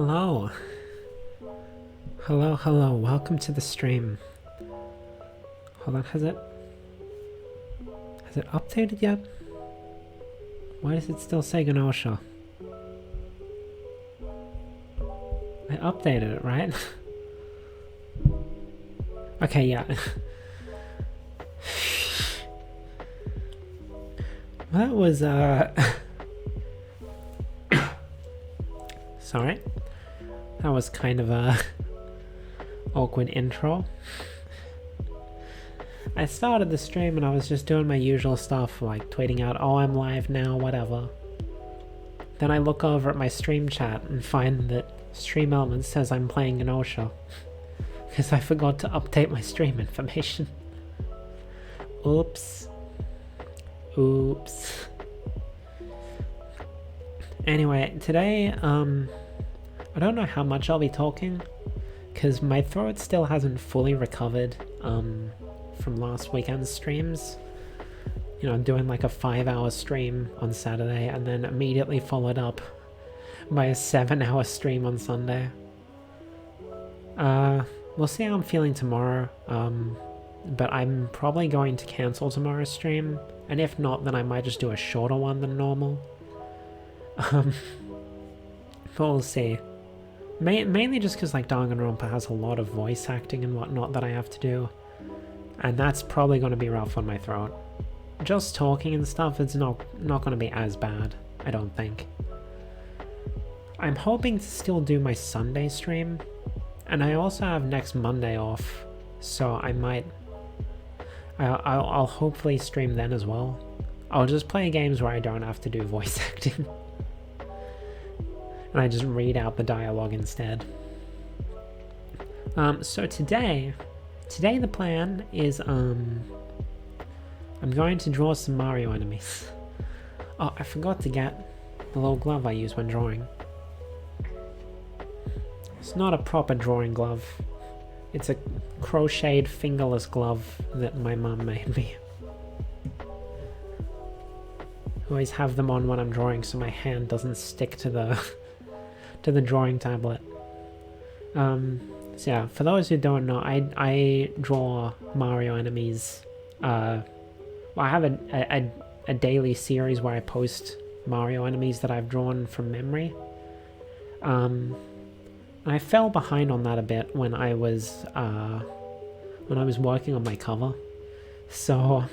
Hello. Hello, welcome to the stream. Hold on, has it updated yet? Why does it still say Ganosha? I updated it, right? Okay, yeah. That was, sorry. That was kind of a awkward intro. I started the stream and I was just doing my usual stuff, like tweeting out, oh, I'm live now, whatever. Then I look over at my stream chat and find that Stream Elements says I'm playing Ganosha. Because I forgot to update my stream information. Oops. Anyway, today, I don't know how much I'll be talking, because my throat still hasn't fully recovered from last weekend's streams. You know, doing like a 5-hour stream on Saturday and then immediately followed up by a 7-hour stream on Sunday. We'll see how I'm feeling tomorrow, but I'm probably going to cancel tomorrow's stream, and if not, then I might just do a shorter one than normal. But we'll see. Mainly just because like Danganronpa has a lot of voice acting and whatnot that I have to do, and that's probably going to be rough on my throat. Just talking and stuff, it's not going to be as bad, I don't think. I'm hoping to still do my Sunday stream, and I also have next Monday off, so I might... I'll hopefully stream then as well. I'll just play games where I don't have to do voice acting. And I just read out the dialogue instead. So today the plan is, I'm going to draw some Mario enemies. Oh, I forgot to get the little glove I use when drawing. It's not a proper drawing glove. It's a crocheted fingerless glove that my mum made me. I always have them on when I'm drawing so my hand doesn't stick to the drawing tablet. So yeah, for those who don't know, I draw Mario enemies. Well, I have a daily series where I post Mario enemies that I've drawn from memory. I fell behind on that a bit when I was working on my cover. So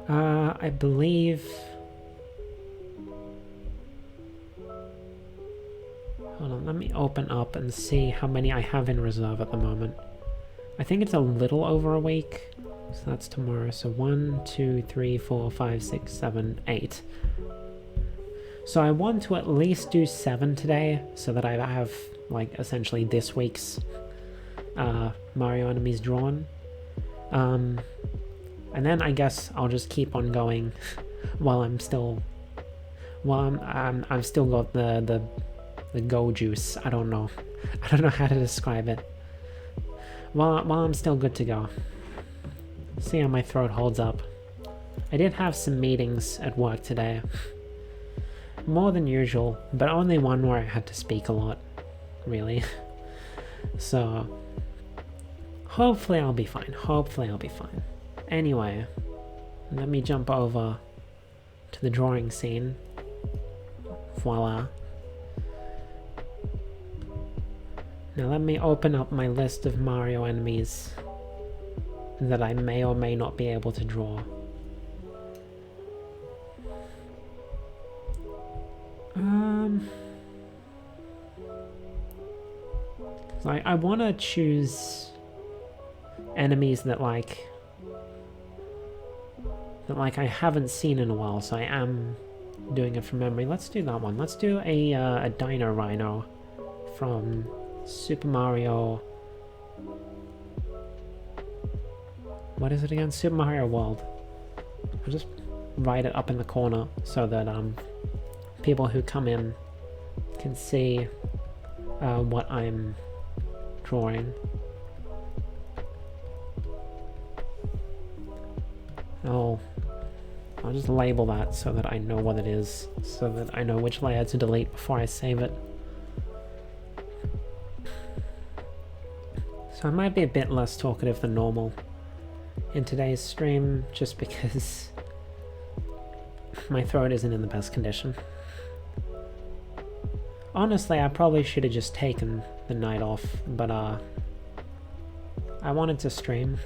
I believe... Hold on, let me open up and see how many I have in reserve at the moment. I think it's a little over a week, so that's tomorrow. So 1, 2, 3, 4, 5, 6, 7, 8. So I want to at least do 7 today, so that I have, like, essentially this week's Mario enemies drawn. And then I guess I'll just keep on going while I'm still... While I've still got the go juice. I don't know how to describe it. While I'm still good to go. See how my throat holds up. I did have some meetings at work today. More than usual, but only one where I had to speak a lot, really. So hopefully I'll be fine. Anyway, let me jump over to the drawing scene. Voila. Now let me open up my list of Mario enemies that I may or may not be able to draw. I want to choose enemies that like I haven't seen in a while, so I am doing it from memory. Let's do that one. Let's do a Dino Rhino from Super Mario... What is it again? Super Mario World. I'll just write it up in the corner so that people who come in can see what I'm drawing. I'll I'll just label that so that I know what it is, so that I know which layer to delete before I save it. So I might be a bit less talkative than normal in today's stream, just because my throat isn't in the best condition. Honestly, I probably should have just taken the night off, but I wanted to stream,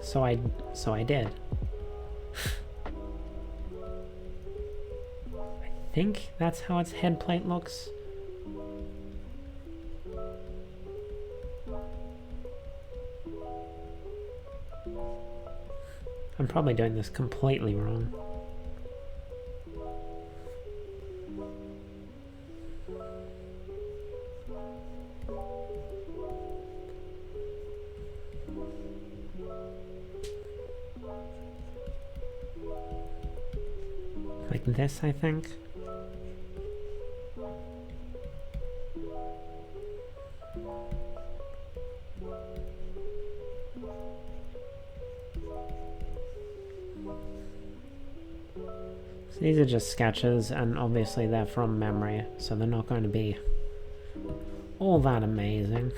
so I did. I think that's how its head plate looks. I'm probably doing this completely wrong. Like this, I think. So these are just sketches, and obviously they're from memory, so they're not going to be all that amazing.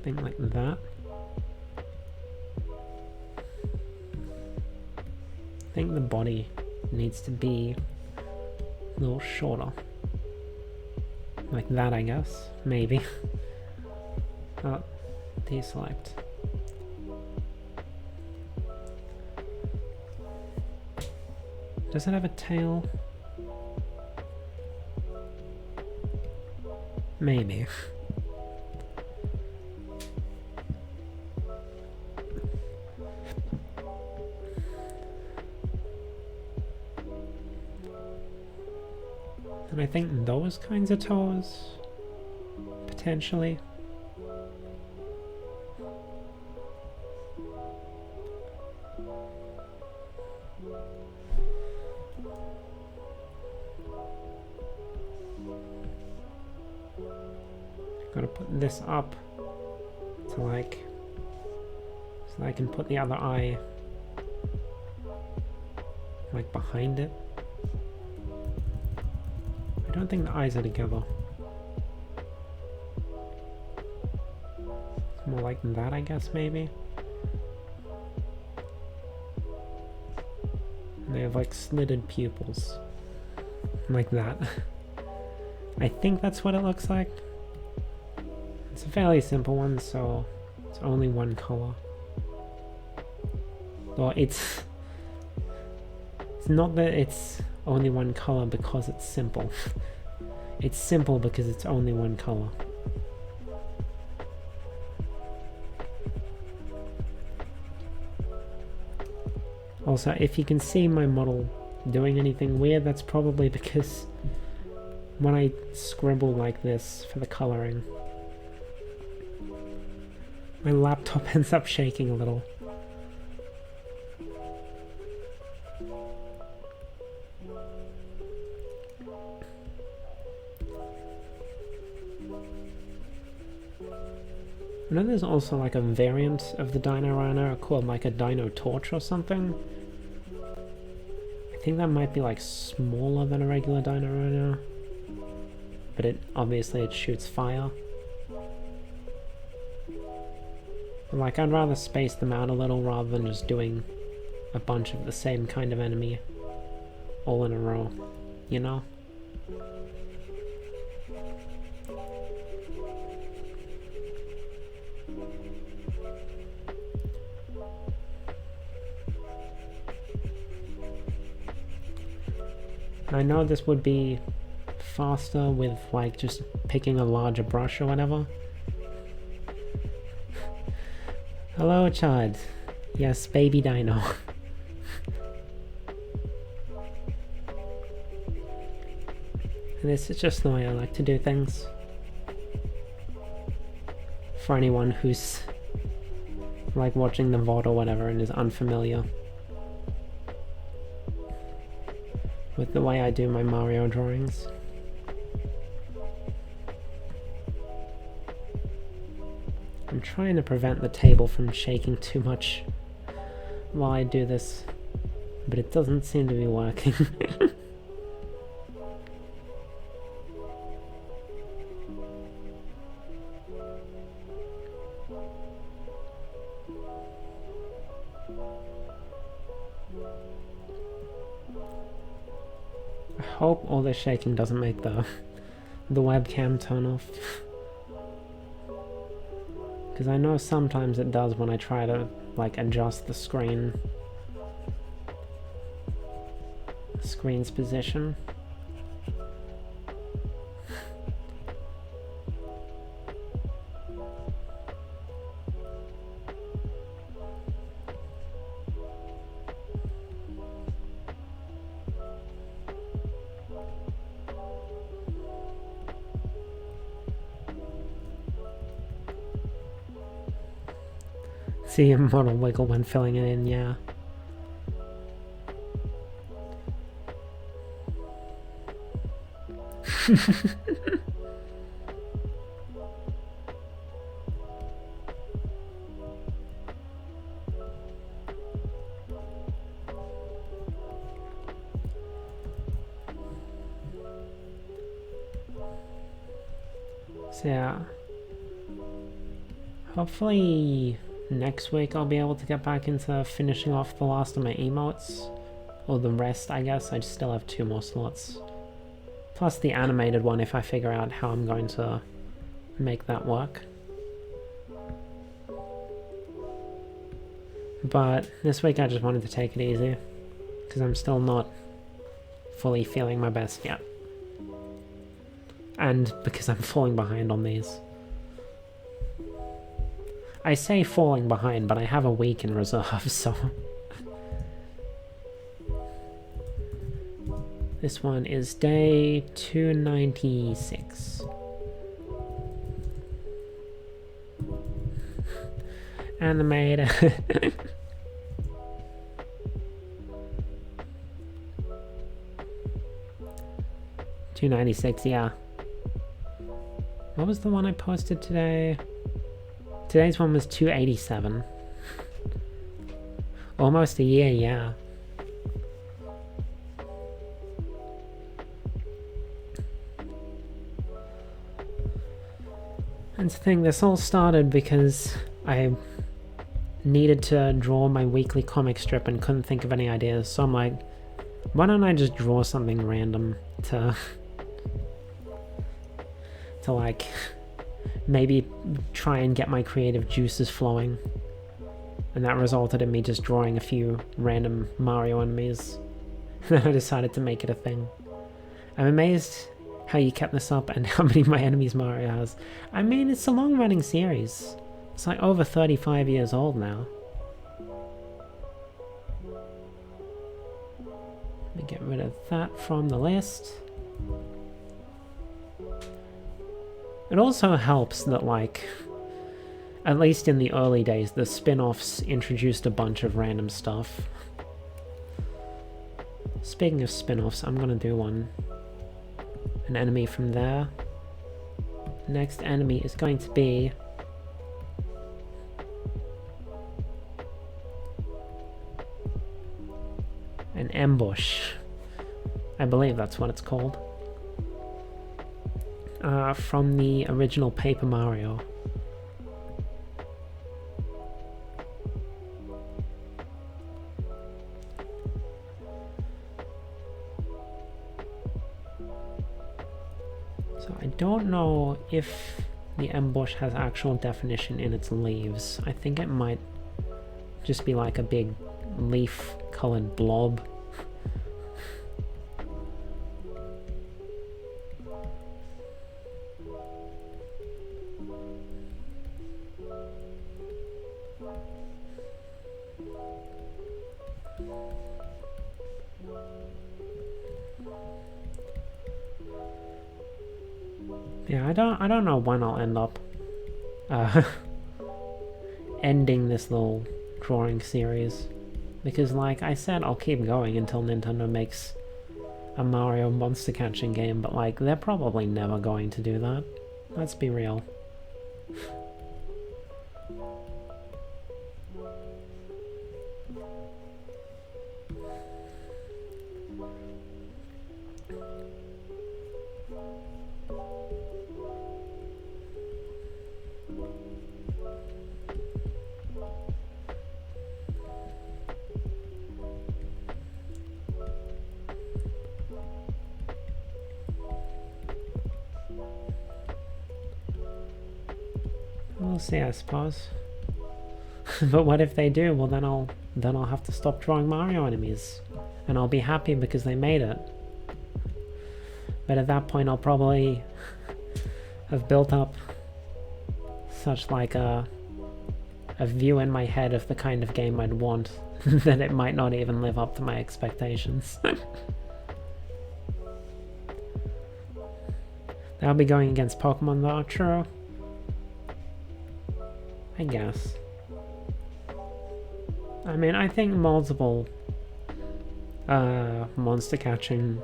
Thing like that. I think the body needs to be a little shorter. Like that, I guess. Maybe. Oh, deselect. Does it have a tail? Maybe. And I think those kinds of toes, potentially. Gotta put this up to like, so that I can put the other eye like behind it. I don't think the eyes are together. It's more like that, I guess, maybe. And they have like slitted pupils. Like that. I think that's what it looks like. It's a fairly simple one, so it's only one color. Or it's not that it's only one color because it's simple. It's simple because it's only one color. Also, if you can see my model doing anything weird, that's probably because when I scribble like this for the coloring, my laptop ends up shaking a little. I know there's also like a variant of the Dino Rhino called like a Dino Torch or something. I think that might be like smaller than a regular Dino Rhino, but obviously it shoots fire. But like I'd rather space them out a little rather than just doing a bunch of the same kind of enemy all in a row, you know? I know this would be faster with like just picking a larger brush or whatever. Hello, child. Yes, baby dino. And this is just the way I like to do things. For anyone who's like watching the VOD or whatever and is unfamiliar. with the way I do my Mario drawings. I'm trying to prevent the table from shaking too much while I do this, but it doesn't seem to be working. I hope all this shaking doesn't make the webcam turn off. Because I know sometimes it does when I try to like adjust the screen's position. See a model wiggle when filling it in, yeah. So yeah, hopefully next week I'll be able to get back into finishing off the last of my emotes, or the rest I guess. I still have 2 more slots, plus the animated one if I figure out how I'm going to make that work. But this week I just wanted to take it easy, because I'm still not fully feeling my best yet. And because I'm falling behind on these. I say falling behind, but I have a week in reserve, so... This one is day 296. Animated. 296, yeah. What was the one I posted today? Today's one was 287. Almost a year, yeah. And the thing, this all started because I needed to draw my weekly comic strip and couldn't think of any ideas, so I'm like, why don't I just draw something random to like maybe try and get my creative juices flowing. And that resulted in me just drawing a few random Mario enemies. Then I decided to make it a thing. I'm amazed how you kept this up and how many of my enemies Mario has. I mean, it's a long-running series. It's like over 35 years old now. Let me get rid of that from the list. It also helps that, like, at least in the early days, the spin-offs introduced a bunch of random stuff. Speaking of spin-offs, I'm gonna do one. An enemy from there. Next enemy is going to be... an ambush. I believe that's what it's called. From the original Paper Mario. So I don't know if the ambush has actual definition in its leaves. I think it might just be like a big leaf-colored blob. Yeah, I don't know when I'll end up ending this little drawing series, because like I said, I'll keep going until Nintendo makes a Mario monster catching game, but like they're probably never going to do that. Let's be real. We'll see, I suppose. But what if they do? Well, then I'll have to stop drawing Mario enemies, and I'll be happy because they made it. But at that point, I'll probably have built up such like a view in my head of the kind of game I'd want that it might not even live up to my expectations. That'll be going against Pokemon though, true. I guess. I mean, I think multiple monster catching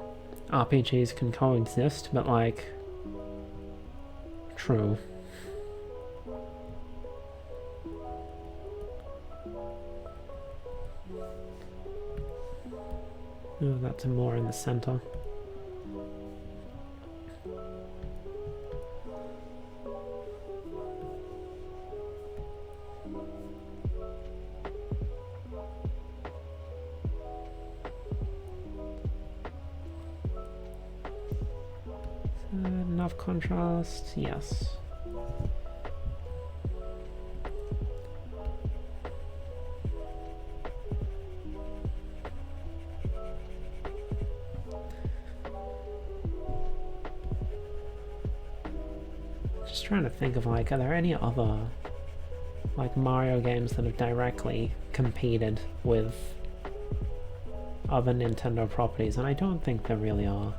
RPGs can coexist, but like, true. Move that to more in the center. Enough contrast, yes. Just trying to think of like, are there any other like Mario games that have directly competed with other Nintendo properties? And I don't think there really are.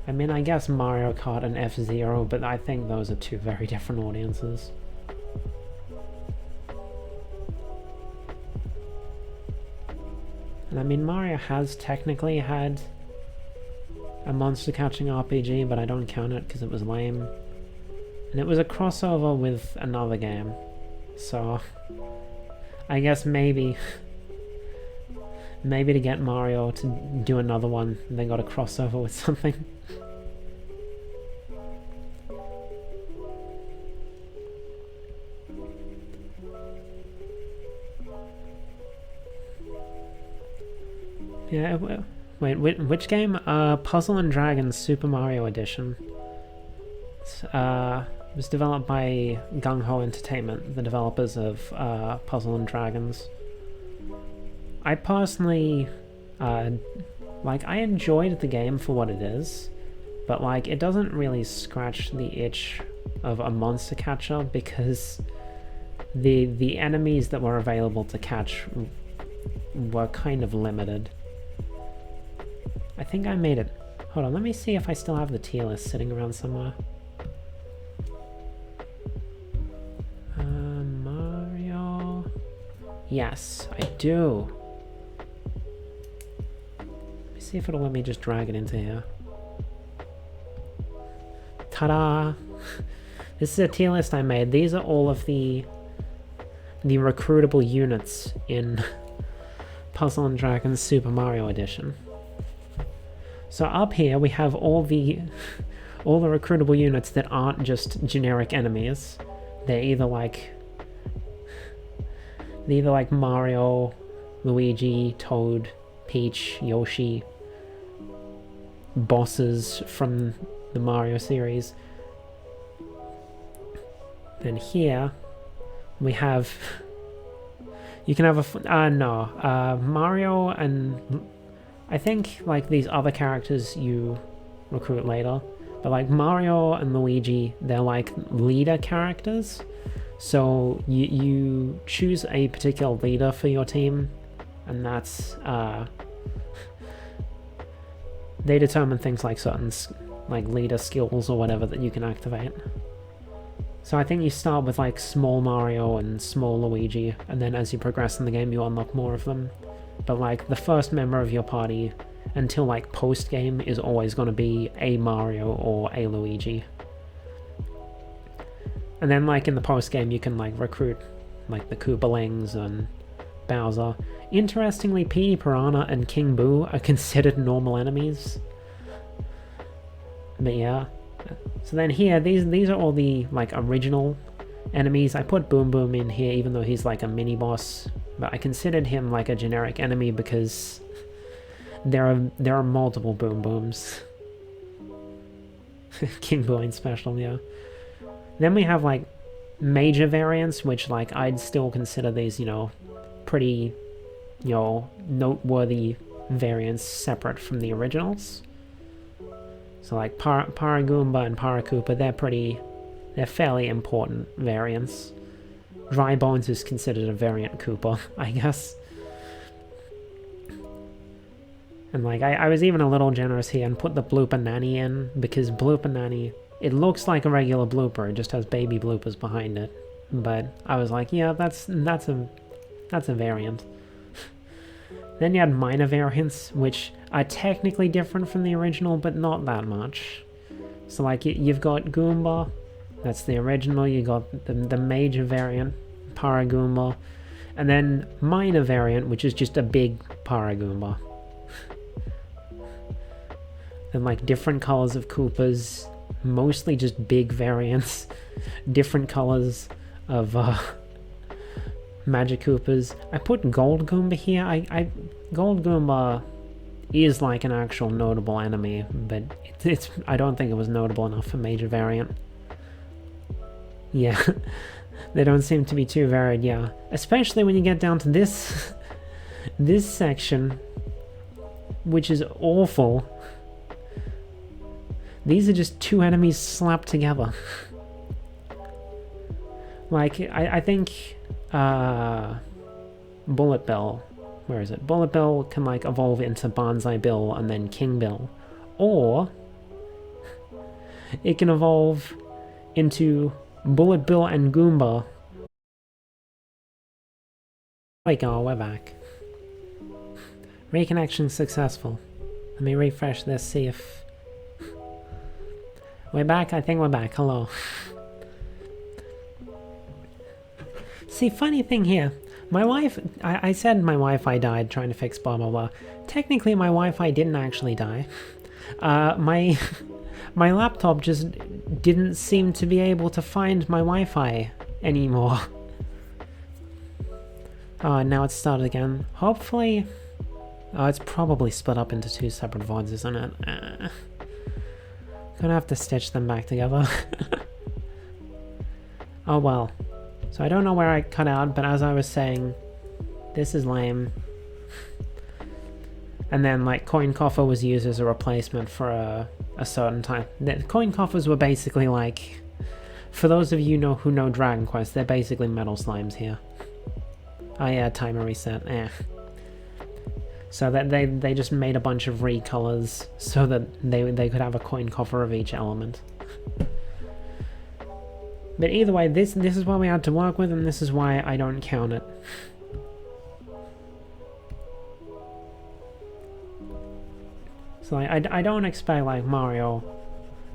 I mean, I guess Mario Kart and F-Zero, but I think those are two very different audiences. And I mean, Mario has technically had a monster catching RPG, but I don't count it because it was lame. And it was a crossover with another game. So, I guess maybe to get Mario to do another one, they got a crossover with something. Yeah, wait, which game? Puzzle and Dragons Super Mario Edition. It was developed by Gung Ho Entertainment, the developers of Puzzle and Dragons. I personally, like, I enjoyed the game for what it is, but like, it doesn't really scratch the itch of a monster catcher because the enemies that were available to catch were kind of limited. I think I made it. Hold on, let me see if I still have the tier list sitting around somewhere. Mario. Yes, I do. Let me see if it'll let me just drag it into here. Ta-da! This is a tier list I made. These are all of the recruitable units in Puzzle and Dragons Super Mario Edition. So up here we have all the recruitable units that aren't just generic enemies. They're either like Mario, Luigi, Toad, Peach, Yoshi, bosses from the Mario series. Then here we have, you can have Mario and I think like these other characters you recruit later, but like Mario and Luigi, they're like leader characters. So you choose a particular leader for your team, and that's they determine things like certain like leader skills or whatever that you can activate. So I think you start with like small Mario and small Luigi, and then as you progress in the game you unlock more of them. but like the first member of your party until like post game is always going to be a Mario or a Luigi. And then like in the post game you can like recruit like the Koopalings and Bowser. Interestingly, Petey Piranha and King Boo are considered normal enemies. But yeah. So then here, these are all the like original enemies. I put Boom Boom in here even though he's like a mini boss, but I considered him like a generic enemy because there are multiple Boom Booms. King Boo ain't special, yeah. Then we have like major variants, which like I'd still consider these, you know, pretty, you know, noteworthy variants separate from the originals. So like Paragoomba and Parakoopa, they're fairly important variants. Dry Bones is considered a variant Koopa, I guess. And like I was even a little generous here and put the Blooper Nanny in, because Blooper Nanny, it looks like a regular blooper, it just has baby bloopers behind it. But I was like, yeah, that's a variant. Then you had minor variants, which are technically different from the original, but not that much. So like you've got Goomba, that's the original, you got the major variant, Paragoomba, and then minor variant, which is just a big Paragoomba. And like different colors of Koopas, mostly just big variants, different colors of Magic Koopas. I put Gold Goomba here. Gold Goomba is like an actual notable enemy, but it's I don't think it was notable enough for major variant. Yeah, they don't seem to be too varied, yeah. Especially when you get down to this this section, which is awful. These are just two enemies slapped together. Like, I think Bullet Bill, where is it? Bullet Bill can like evolve into Banzai Bill and then King Bill. Or it can evolve into Bullet Bill and Goomba. There we go, we're back. Reconnection successful. Let me refresh this, see if... We're back? I think we're back. Hello. See, funny thing here. My wife... I said my Wi-Fi died trying to fix blah blah blah. Technically, my Wi-Fi didn't actually die. My laptop just didn't seem to be able to find my Wi-Fi anymore. Oh, now it's started again. Hopefully... Oh, it's probably split up into two separate VODs, isn't it? Gonna have to stitch them back together. Oh well. So I don't know where I cut out, but as I was saying, this is lame. And then like coin coffer was used as a replacement for a certain time. The coin coffers were basically like, for those of you who know Dragon Quest, they're basically metal slimes here. Oh yeah, timer reset. So that they just made a bunch of recolors so that they could have a coin coffer of each element. But either way, this is what we had to work with, and this is why I don't count it. So I don't expect like a Mario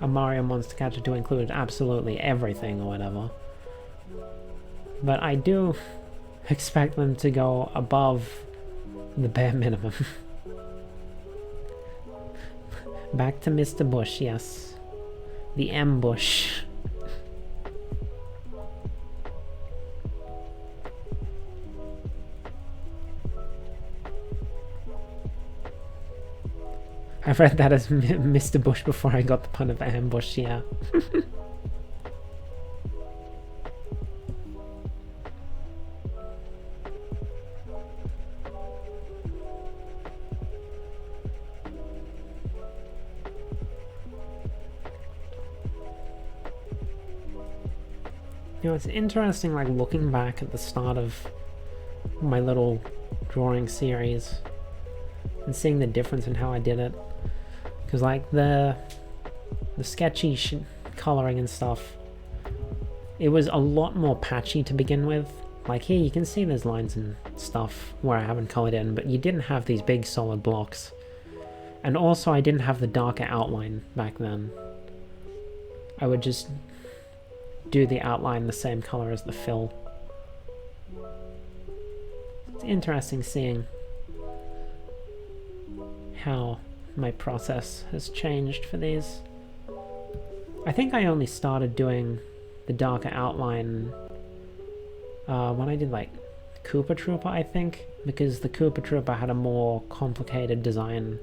Monster Catcher to include absolutely everything or whatever. But I do expect them to go above the bare minimum. Back to Mr. Bush, yes. The ambush. I read that as Mr. Bush before I got the pun of ambush, yeah. You know, it's interesting, like, looking back at the start of my little drawing series and seeing the difference in how I did it. Because, like, the sketchy coloring and stuff, it was a lot more patchy to begin with. Like here you can see there's lines and stuff where I haven't colored in, but you didn't have these big solid blocks. And also I didn't have the darker outline back then. I would just do the outline the same color as the fill. It's interesting seeing how my process has changed for these. I think I only started doing the darker outline when I did like Koopa Trooper, I think, because the Koopa Trooper had a more complicated design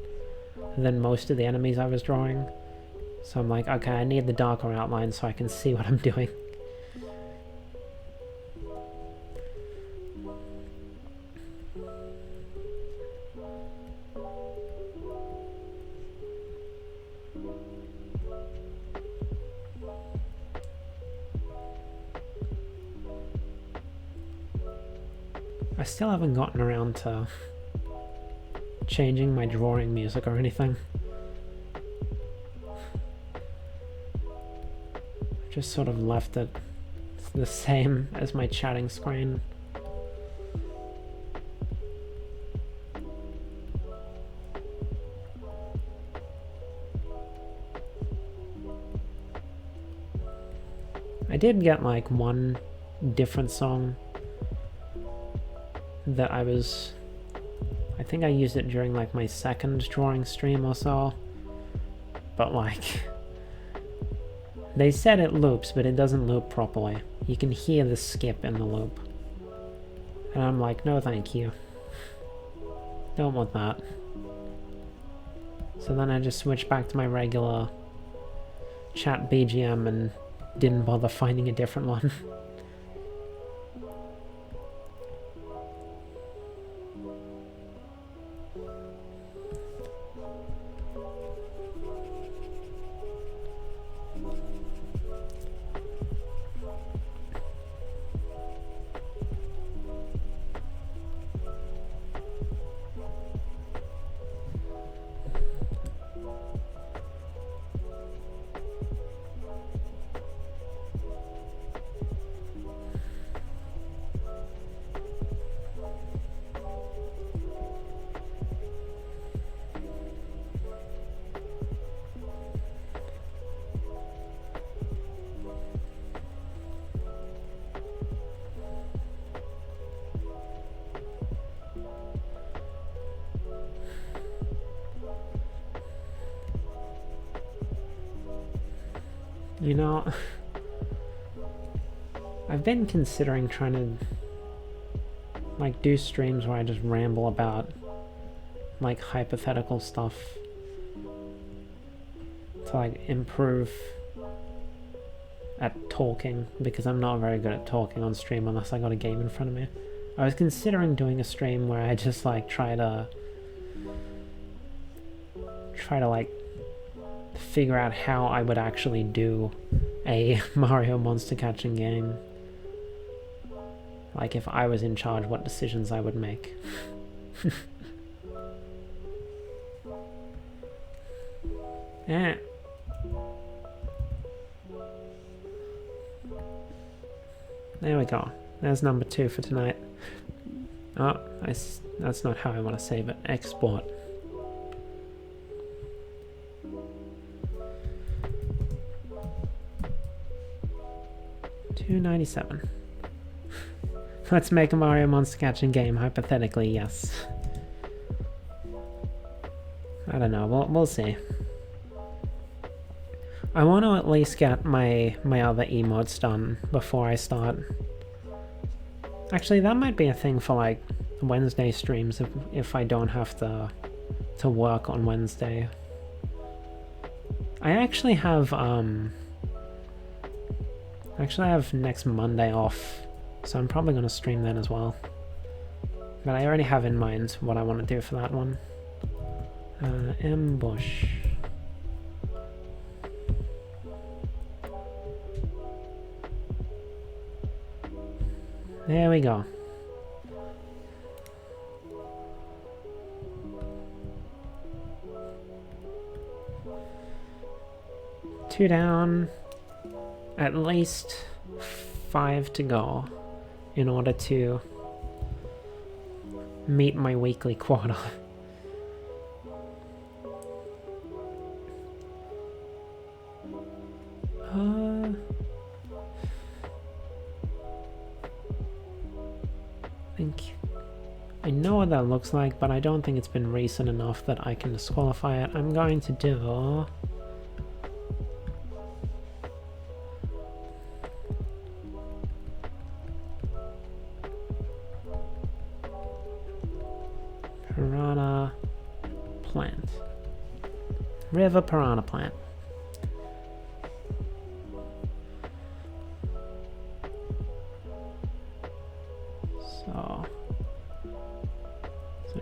than most of the enemies I was drawing. So I'm like, okay, I need the darker outline so I can see what I'm doing. I still haven't gotten around to changing my drawing music or anything. Just sort of left it the same as my chatting screen. I did get like one different song that I think I used it during like my second drawing stream or so, but like they said it loops, but it doesn't loop properly. You can hear the skip in the loop, and I'm like, no thank you, don't want that. So then I just switched back to my regular chat BGM and didn't bother finding a different one. You know, I've been considering trying to like do streams where I just ramble about like hypothetical stuff to like improve at talking, because I'm not very good at talking on stream unless I got a game in front of me. I was considering doing a stream where I just like try to like figure out how I would actually do a Mario monster catching game. Like if I was in charge, what decisions I would make. Yeah. There we go. There's number 2 for tonight. Oh, that's not how I want to save it. Export. $2.97. Let's make a Mario monster catching game, hypothetically, yes. I don't know, we'll see. I want to at least get my other emotes done before I start. Actually, that might be a thing for like Wednesday streams if I don't have to work on Wednesday. I actually have next Monday off, so I'm probably going to stream then as well. But I already have in mind what I want to do for that one. Ambush. There we go. Two down. At least 5 to go. in order to meet my weekly quota. I know what that looks like, but I don't think it's been recent enough that I can disqualify it. I'm going to do... Piranha plant. River piranha plant. So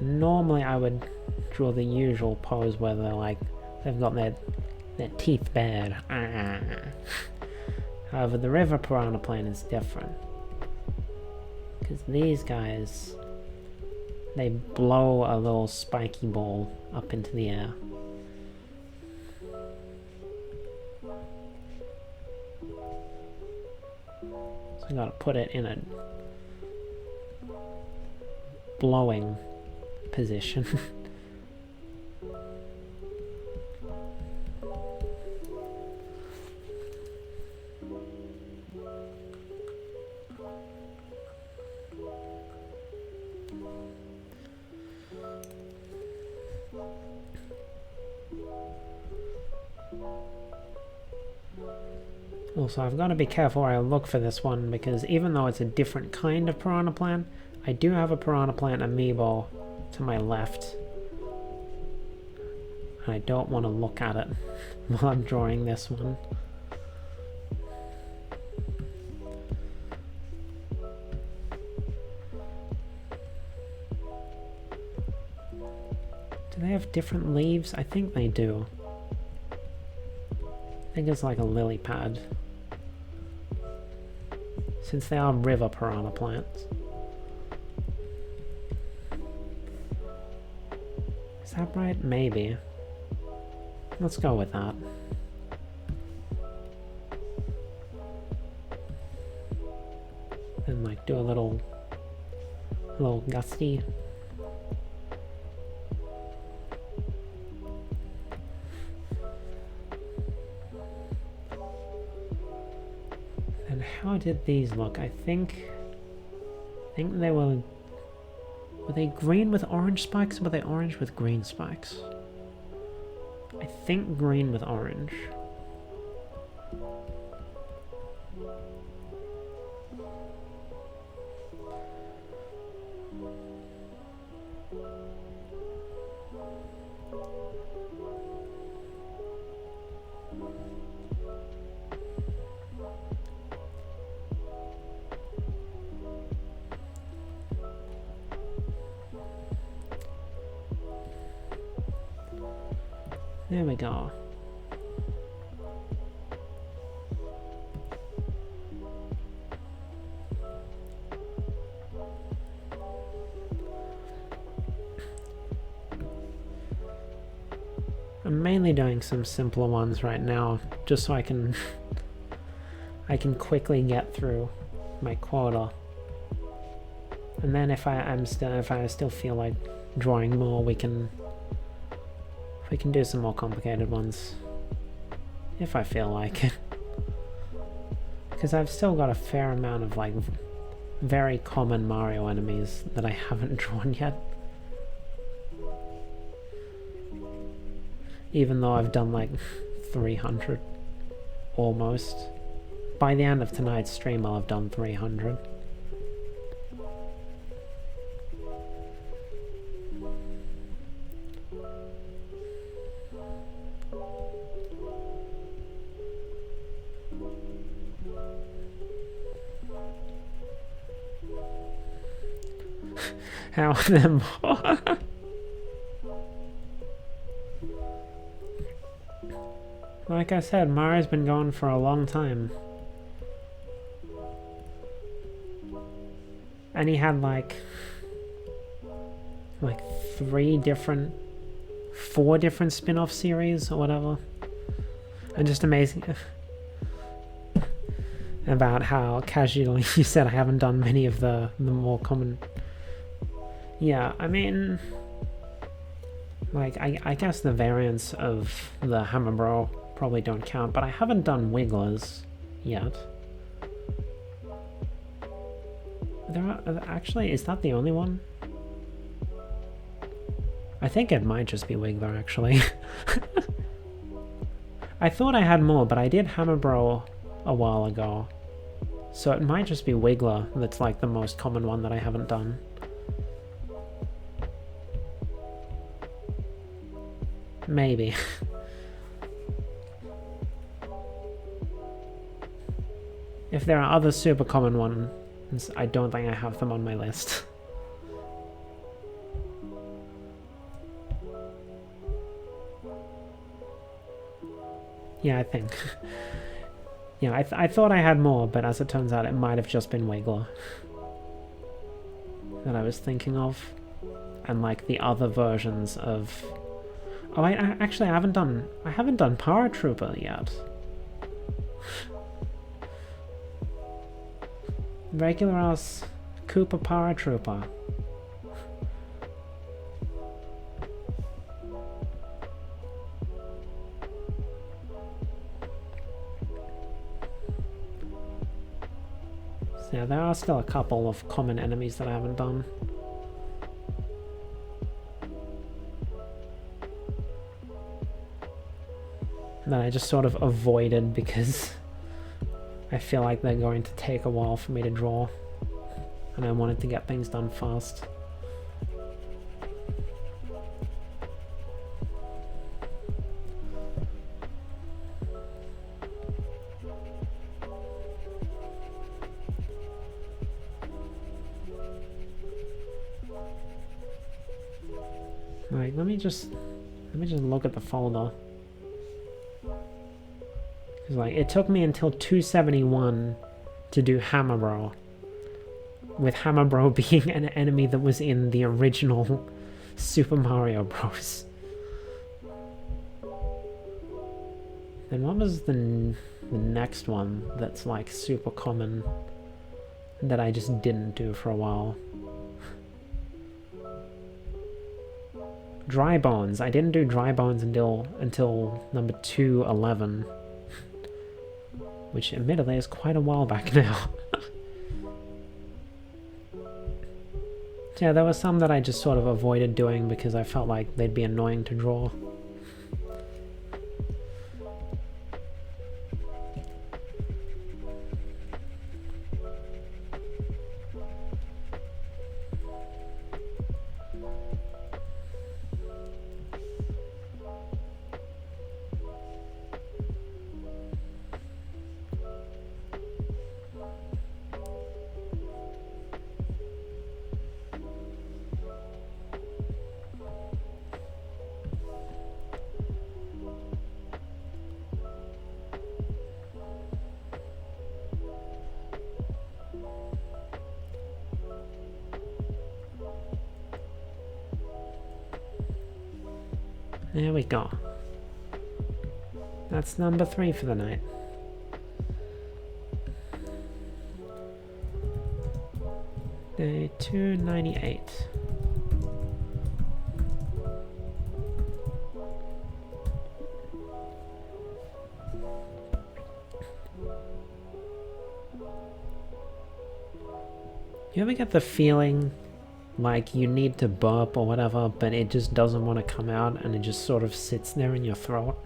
normally I would draw the usual pose where they're like, they've got their teeth bared. However, the river piranha plant is different. Because these guys, they blow a little spiky ball up into the air. So I gotta put it in a blowing position. Also, I've got to be careful where I look for this one, because even though it's a different kind of piranha plant, I do have a piranha plant amiibo to my left. I don't want to look at it while I'm drawing this one. Do they have different leaves? I think they do. I think it's like a lily pad, since they are river piranha plants. Is that right? Maybe. Let's go with that. And like do a little gusty. And how did these look? I think they were they green with orange spikes, or were they orange with green spikes? I think green with orange. There we go. I'm mainly doing some simpler ones right now, just so I can quickly get through my quota. And then if I still feel like drawing more, we can do some more complicated ones, if I feel like it. Because I've still got a fair amount of like very common Mario enemies that I haven't drawn yet. Even though I've done like 300, almost. By the end of tonight's stream I'll have done 300. How are them? Like I said, Mario's been going for a long time. And he had like 4 different spin-off series or whatever. And just amazing. about how casually you said I haven't done many of the more common. Yeah, I mean, like, I guess the variants of the Hammer Bro probably don't count, but I haven't done Wigglers yet. Actually, is that the only one? I think it might just be Wiggler, actually. I thought I had more, but I did Hammer Bro a while ago. So it might just be Wiggler that's like the most common one that I haven't done. Maybe. If there are other super common ones, I don't think I have them on my list. Yeah, I think. Yeah, I thought I had more, but as it turns out, it might have just been Wiggler that I was thinking of. And like the other versions of... Oh, actually I haven't done Paratrooper yet. Regular ass Cooper Paratrooper. So yeah, there are still a couple of common enemies that I haven't done. That I just sort of avoided because I feel like they're going to take a while for me to draw, and I wanted to get things done fast. Like, let me just look at the folder. Because like, it took me until 271 to do Hammer Bro, with Hammer Bro being an enemy that was in the original Super Mario Bros. Then what was the next one that's like super common that I just didn't do for a while? Dry Bones. I didn't do Dry Bones until number 211. Which admittedly is quite a while back now. Yeah, there were some that I just sort of avoided doing because I felt like they'd be annoying to draw. There we go. That's number 3 for the night. Day 298. You ever get the feeling like you need to burp or whatever, but it just doesn't want to come out and it just sort of sits there in your throat?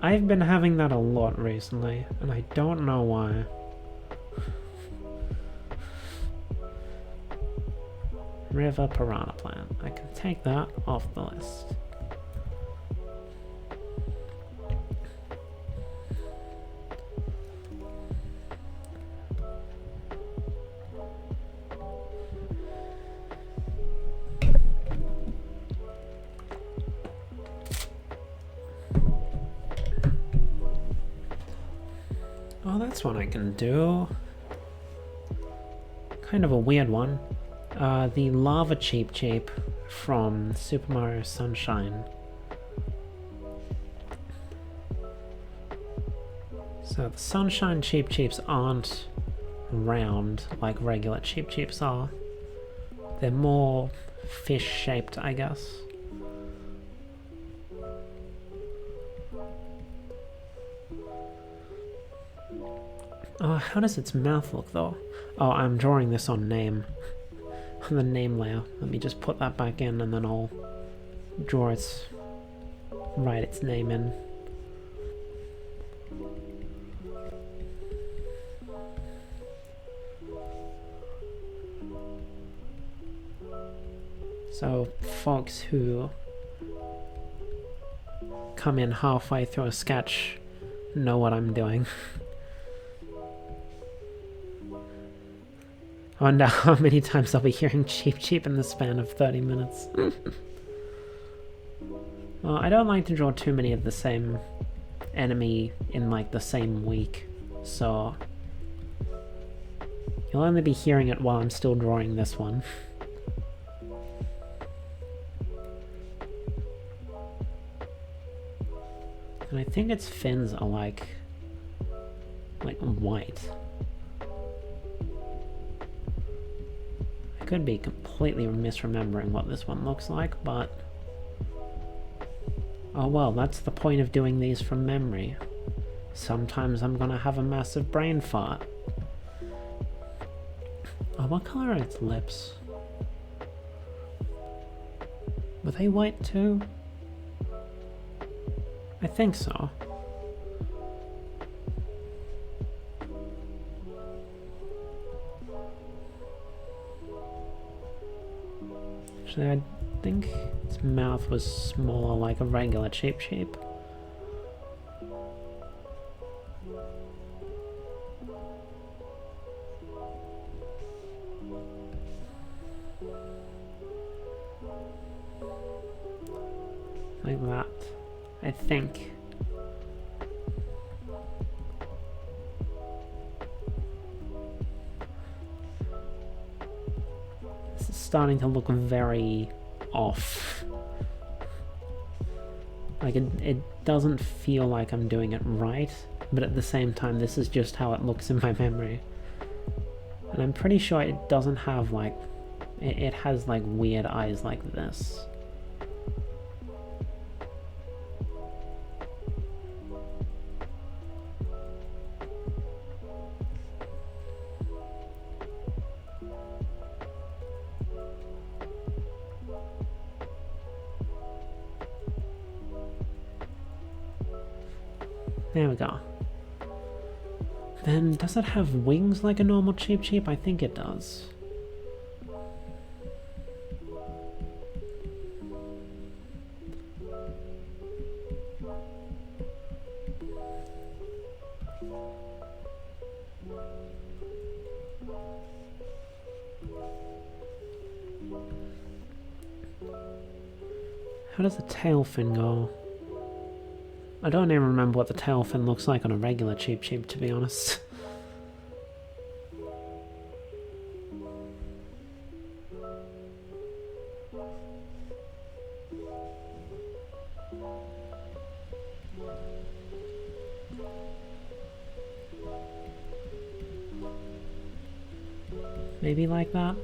I've been having that a lot recently, and I don't know why. River piranha plant. I can take that off the list. Oh, that's one I can do. Kind of a weird one. The Lava Cheep Cheep from Super Mario Sunshine. So the Sunshine Cheep Cheeps aren't round like regular Cheep Cheeps are. They're more fish-shaped, I guess. Oh, how does its mouth look though? Oh, I'm drawing this on name. On the name layer. Let me just put that back in and then I'll draw its... write its name in. So, folks who come in halfway through a sketch know what I'm doing. I wonder how many times I'll be hearing Cheep Cheep in the span of 30 minutes. Well, I don't like to draw too many of the same enemy in like the same week, so you'll only be hearing it while I'm still drawing this one. And I think its fins are like white. I could be completely misremembering what this one looks like, but oh well, that's the point of doing these from memory. Sometimes I'm gonna have a massive brain fart. Oh, what color are its lips? Were they white too? I think so. Actually, I think its mouth was smaller like a regular Cheep Cheep. Like that, I think. This is starting to look very off. Like it doesn't feel like I'm doing it right, but at the same time this is just how it looks in my memory. And I'm pretty sure it doesn't have like, it has like weird eyes like this. There we go. Then, does it have wings like a normal Cheep Cheep? I think it does. How does the tail fin go? I don't even remember what the tail fin looks like on a regular Cheep Cheep, to be honest. Maybe like that?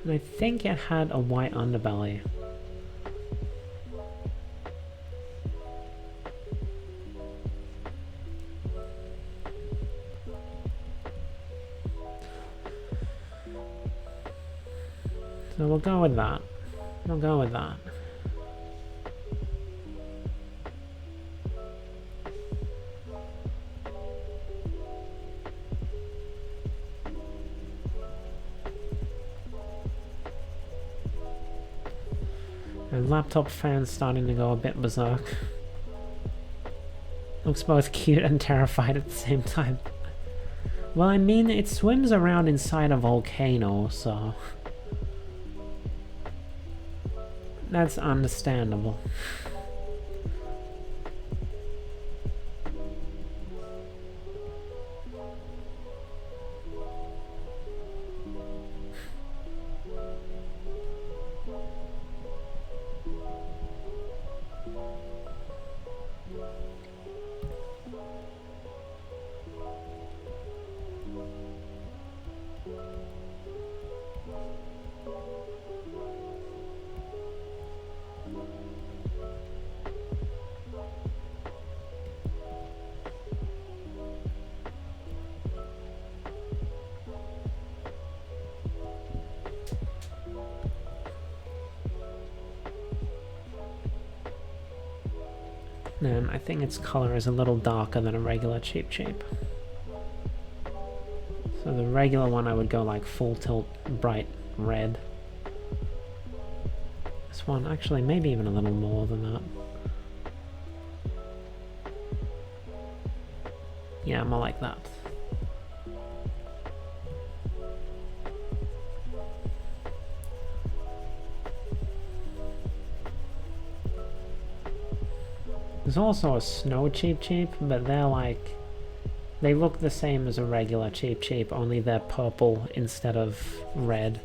And I think it had a white underbelly. So we'll go with that. We'll go with that. And laptop fan's starting to go a bit berserk. Looks both cute and terrified at the same time. Well, I mean, it swims around inside a volcano, so that's understandable. And I think its color is a little darker than a regular cheap cheap. So the regular one I would go like full tilt bright red. This one actually maybe even a little more than that. Yeah, more like that. There's also a snow cheap cheap, but they're like, they look the same as a regular cheap cheap, only they're purple instead of red.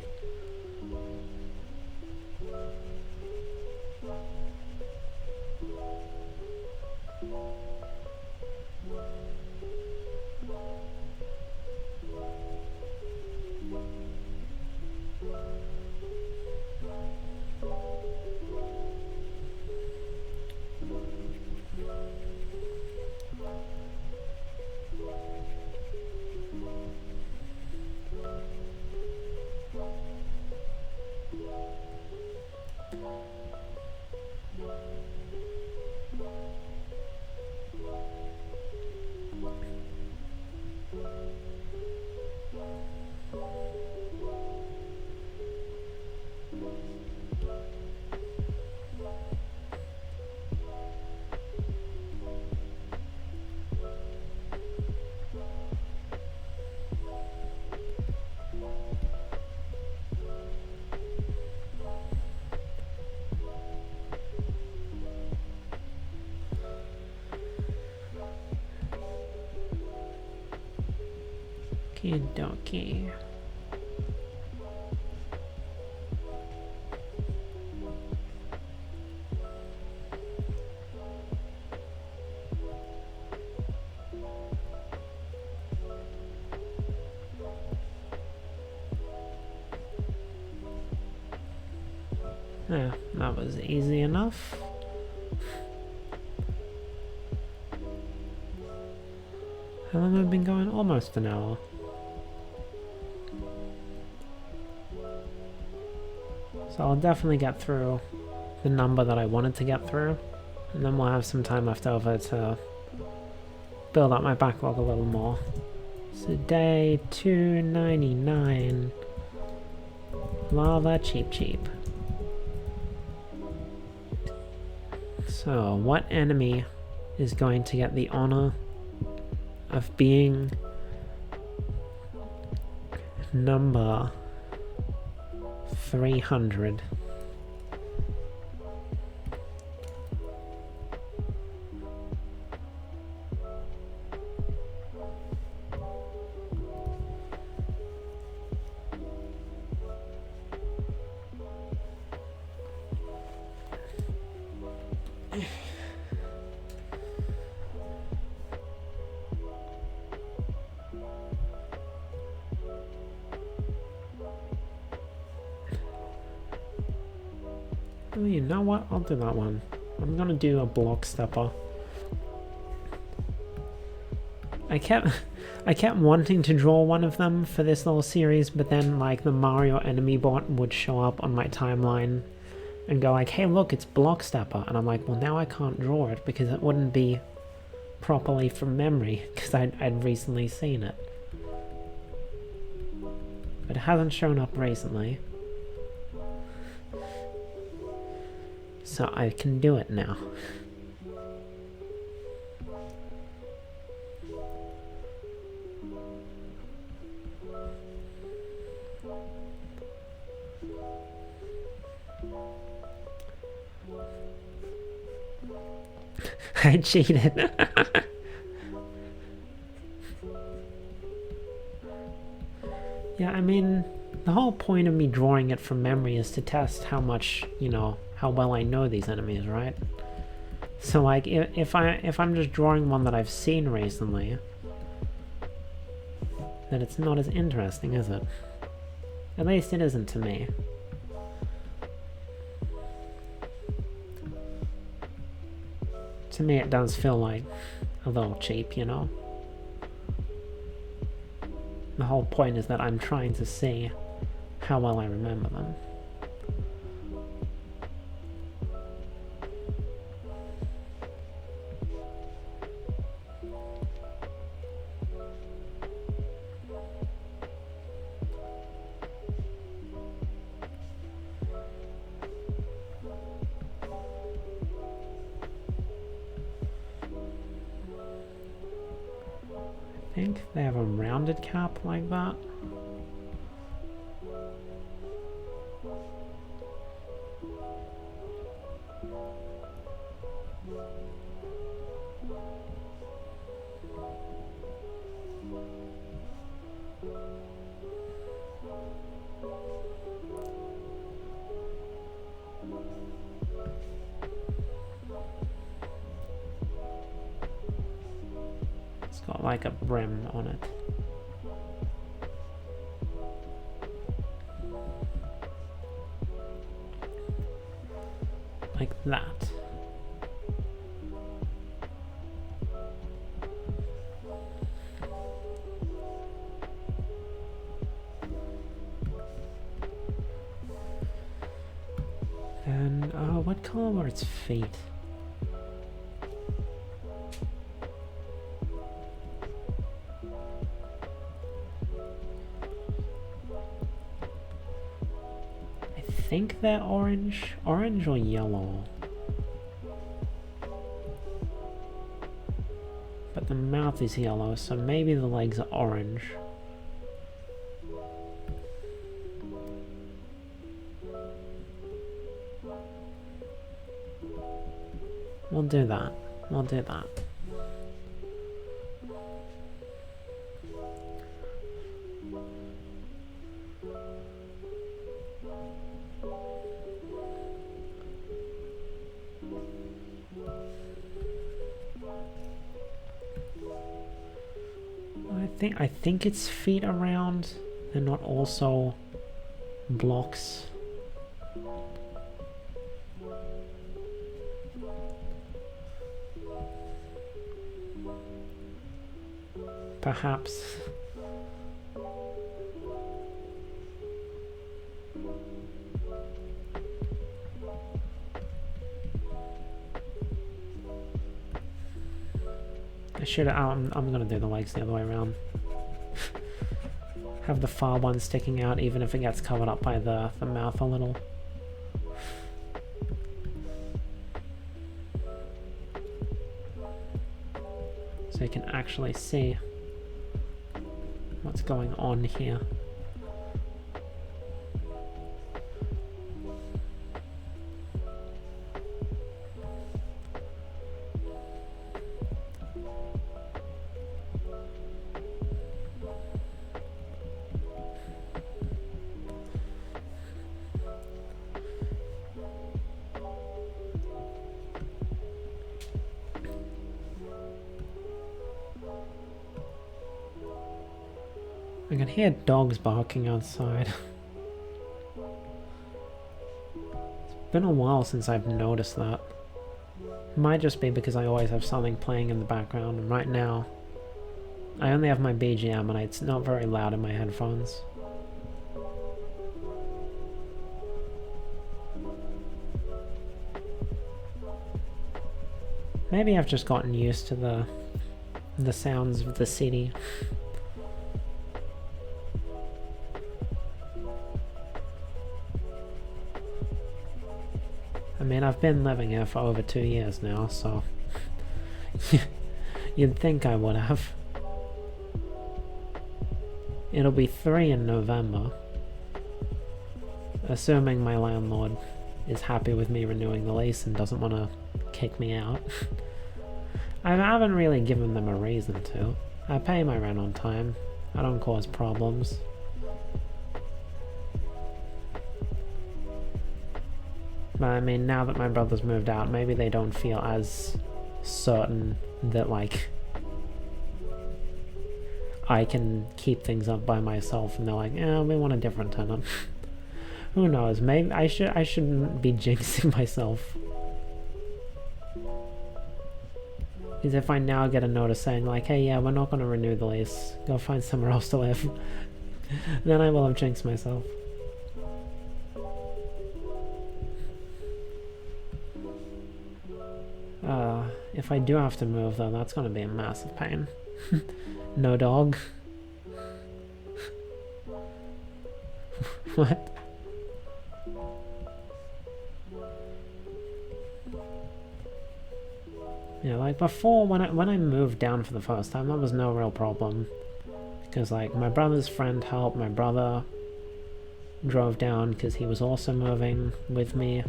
Okie. Yeah, that was easy enough. How long have I been going? Almost an hour. So I'll definitely get through the number that I wanted to get through, and then we'll have some time left over to build up my backlog a little more. So day 299, lava cheap cheap. So what enemy is going to get the honor of being number 300? Oh, you know what? I'll do that one. I'm gonna do a block stepper. I kept wanting to draw one of them for this little series, but then like the Mario enemy bot would show up on my timeline and go like, hey look, it's block stepper, and I'm like, well now I can't draw it because it wouldn't be properly from memory because I'd recently seen it. But it hasn't shown up recently. So I can do it now. I cheated. Yeah, I mean, the whole point of me drawing it from memory is to test how much, you know, how well I know these enemies, right? So like, if I'm just drawing one that I've seen recently, then it's not as interesting, is it? At least it isn't to me. To me it does feel like a little cheap, you know? The whole point is that I'm trying to see how well I remember them. think they have a rounded cap like that. It's got like a brim on it. Like that. And what color were its feet? I think they're orange or yellow. But the mouth is yellow, so maybe the legs are orange. We'll do that. We'll do that. I think its feet are round. They're not also blocks. Perhaps. I should. I'm gonna do the legs the other way around. Have the far one sticking out, even if it gets covered up by the mouth a little. So you can actually see what's going on here. I can hear dogs barking outside. It's been a while since I've noticed that. It might just be because I always have something playing in the background, and right now I only have my BGM and it's not very loud in my headphones. Maybe I've just gotten used to the sounds of the city. I mean, I've been living here for over 2 years now, so you'd think I would have. It'll be 3 in November, assuming my landlord is happy with me renewing the lease and doesn't want to kick me out. I haven't really given them a reason to. I pay my rent on time. I don't cause problems. But I mean, now that my brother's moved out, maybe they don't feel as certain that, like, I can keep things up by myself, and they're like, yeah, we want a different tenant. Who knows? Maybe I shouldn't be jinxing myself. Because if I now get a notice saying like, hey, yeah, we're not going to renew the lease, go find somewhere else to live, then I will have jinxed myself. If I do have to move, though, that's going to be a massive pain. No dog. What? Yeah, like before, when I moved down for the first time, that was no real problem. Because, like, my brother's friend helped, my brother drove down because he was also moving with me.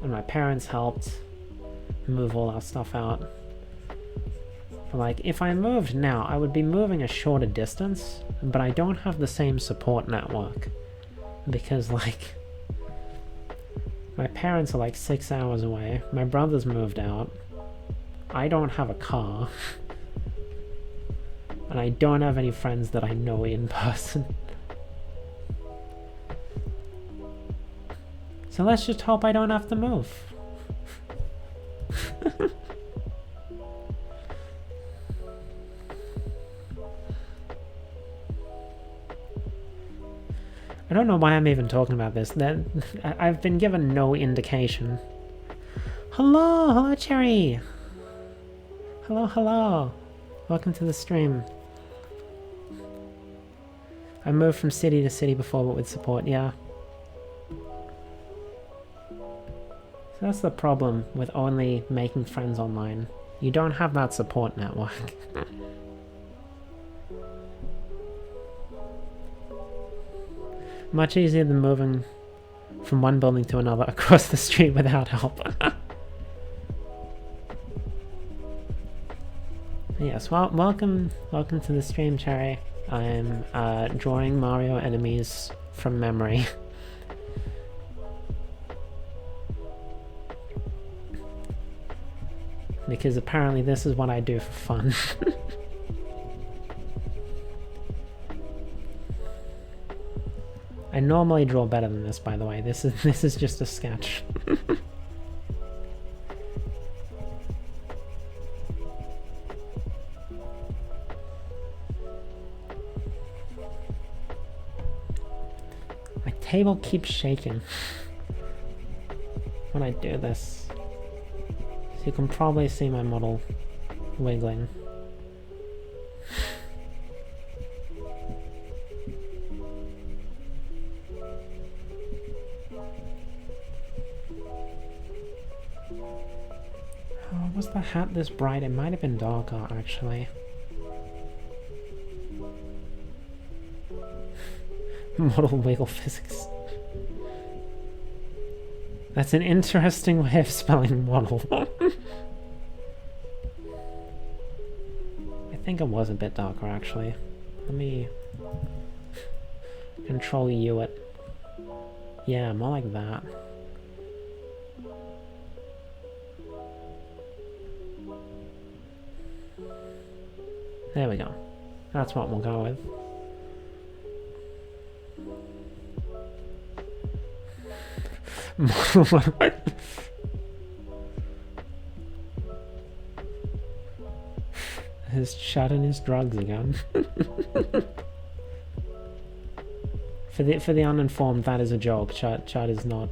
And my parents helped move all our stuff out. But, like, if I moved now, I would be moving a shorter distance, but I don't have the same support network. Because, like, my parents are, like, 6 hours away, my brother's moved out, I don't have a car, and I don't have any friends that I know in person. So let's just hope I don't have to move. I don't know why I'm even talking about this. I've been given no indication. Hello, Cherry! Hello. Welcome to the stream. I moved from city to city before, but with support, yeah. So that's the problem with only making friends online. You don't have that support network. Much easier than moving from one building to another across the street without help. Yes, well, welcome to the stream, Cherry. I'm drawing Mario enemies from memory. Because apparently this is what I do for fun. I normally draw better than this, by the way. This is just a sketch. My table keeps shaking when I do this. So you can probably see my model wiggling. Oh, was the hat this bright? It might have been darker, actually. Model wiggle physics. That's an interesting way of spelling model. I think it was a bit darker, actually. Let me control U it. Yeah, more like that. There we go. That's what we'll go with. His Chad and his drugs again. For the uninformed, that is a joke. Chad is not.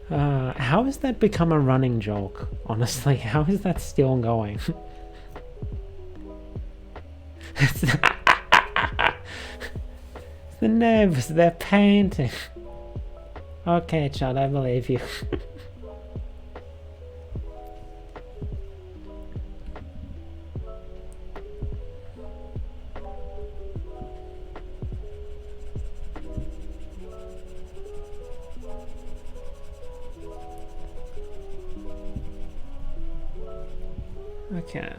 How has that become a running joke? Honestly, how is that still going? The neighbors, they're painting. Okay, Chad, I believe you. Okay.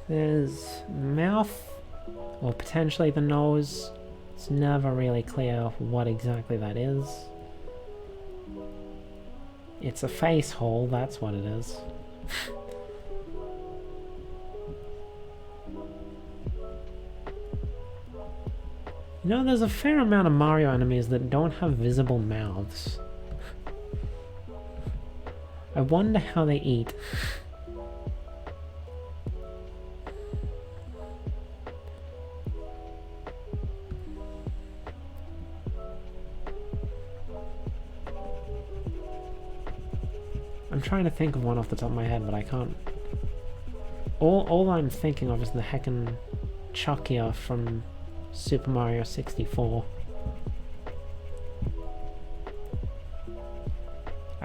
There's mouth, or potentially the nose. It's never really clear what exactly that is. It's a face hole, that's what it is. You know, there's a fair amount of Mario enemies that don't have visible mouths. I wonder how they eat. I'm trying to think of one off the top of my head, but I can't. All I'm thinking of is the heckin' Chuckia from Super Mario 64.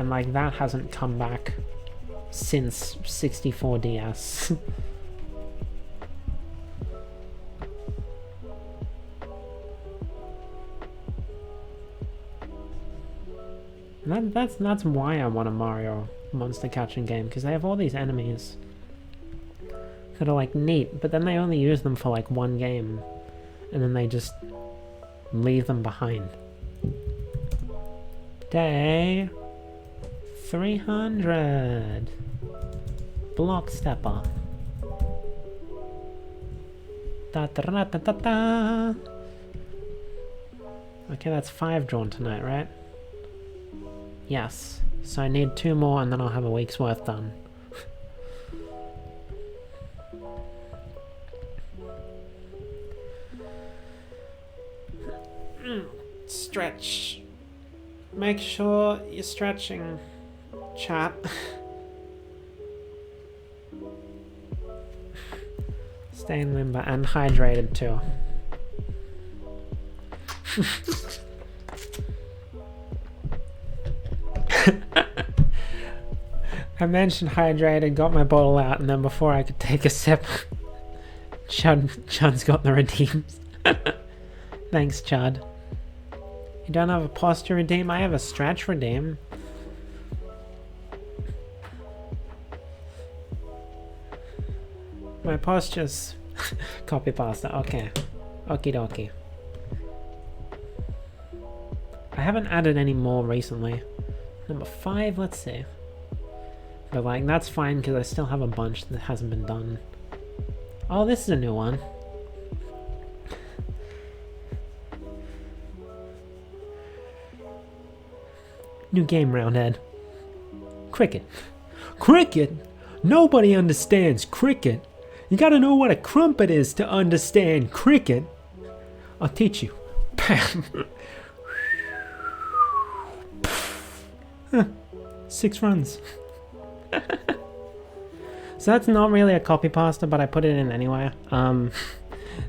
And like that hasn't come back since 64DS. That's why I want a Mario monster catching game, because they have all these enemies that are like neat, but then they only use them for like one game, and then they just leave them behind. Day 300. Block stepper. Da da da da da da. Okay, that's 5 drawn tonight, right? Yes. So I need 2 more and then I'll have a week's worth done. Stretch. Make sure you're stretching, chat. Stay in limbo and hydrated too. I mentioned hydrated, got my bottle out, and then before I could take a sip, Chud's got the redeems. Thanks, Chud. You don't have a posture redeem? I have a stretch redeem. My posture's copy pasta. Okay. Okie dokie. I haven't added any more recently. Number 5, let's see. But like, that's fine because I still have a bunch that hasn't been done. Oh, this is a new one. New game, Roundhead. Cricket. Cricket? Nobody understands cricket. You gotta know what a crumpet is to understand cricket. I'll teach you. Bam. 6 runs. So that's not really a copy pasta, but I put it in anyway.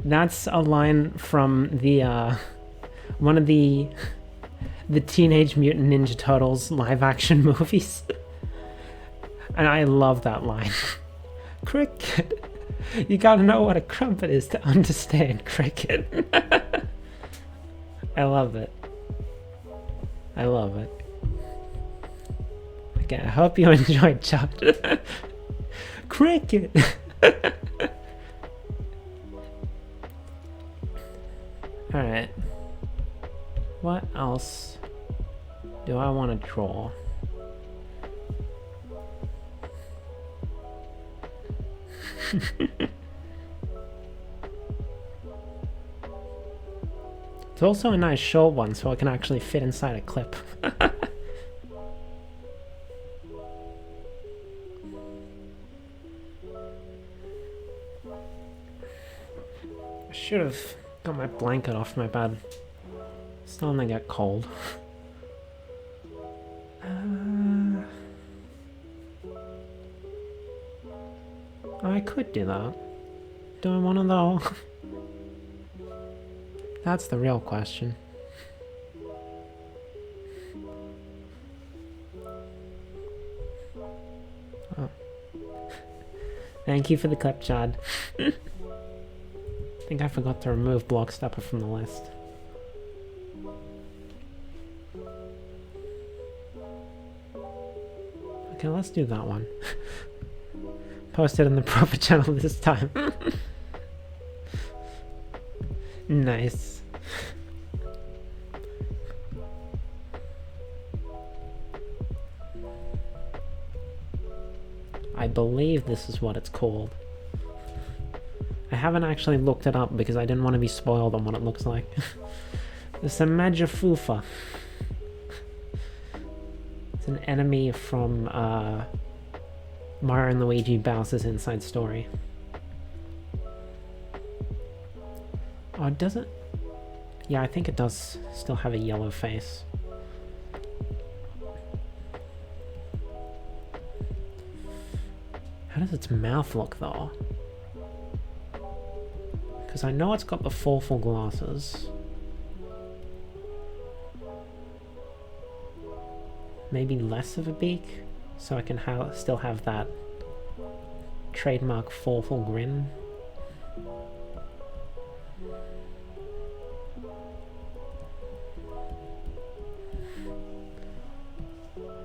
That's a line from the one of the Teenage Mutant Ninja Turtles live action movies. And I love that line. Cricket. You gotta know what a crumpet is to understand cricket. I love it. I love it. Okay, I hope you enjoyed Chud. Cricket! Alright. What else do I want to draw? It's also a nice short one, so it can actually fit inside a clip. I should have got my blanket off my bed. It's starting to get cold. I could do that. Do I want to though? That's the real question. Oh. Thank you for the clip, Chad. I think I forgot to remove Block Stepper from the list. Okay, let's do that one. Post it on the proper channel this time. Nice. I believe this is what it's called. I haven't actually looked it up because I didn't want to be spoiled on what it looks like. It's a Majafufa. It's an enemy from Mario and Luigi Bowser's Inside Story. Oh, does it? Yeah, I think it does still have a yellow face. How does its mouth look, though? Because I know it's got the full glasses. maybe less of a beak, so I can still have that trademark full grin.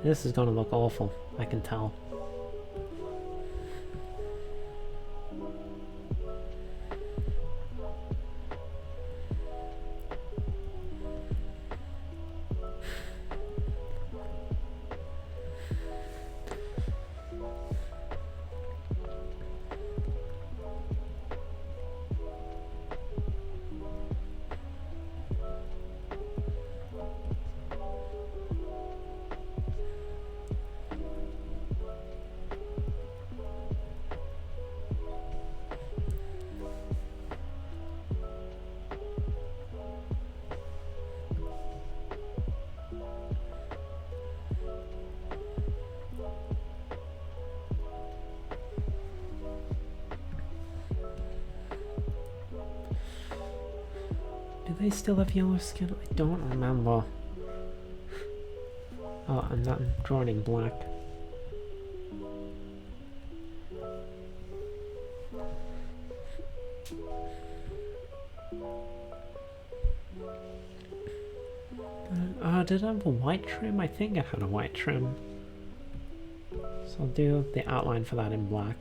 This is gonna look awful, I can tell. Do they still have yellow skin? I don't remember. Oh, I'm not drawing in black. Did I have a white trim? I think I had a white trim. So I'll do the outline for that in black.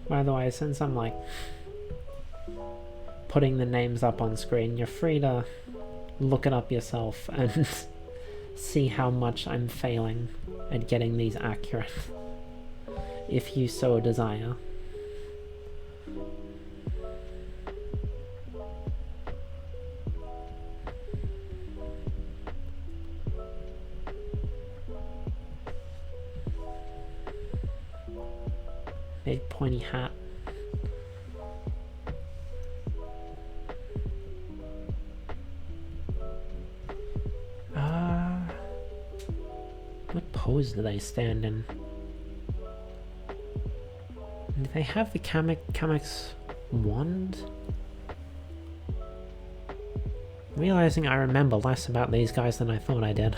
By the way, since I'm like putting the names up on screen, you're free to look it up yourself and see how much I'm failing at getting these accurate, if you so desire. Big pointy hat. What pose do they stand in? Do they have the Kamek's wand? Realizing I remember less about these guys than I thought I did.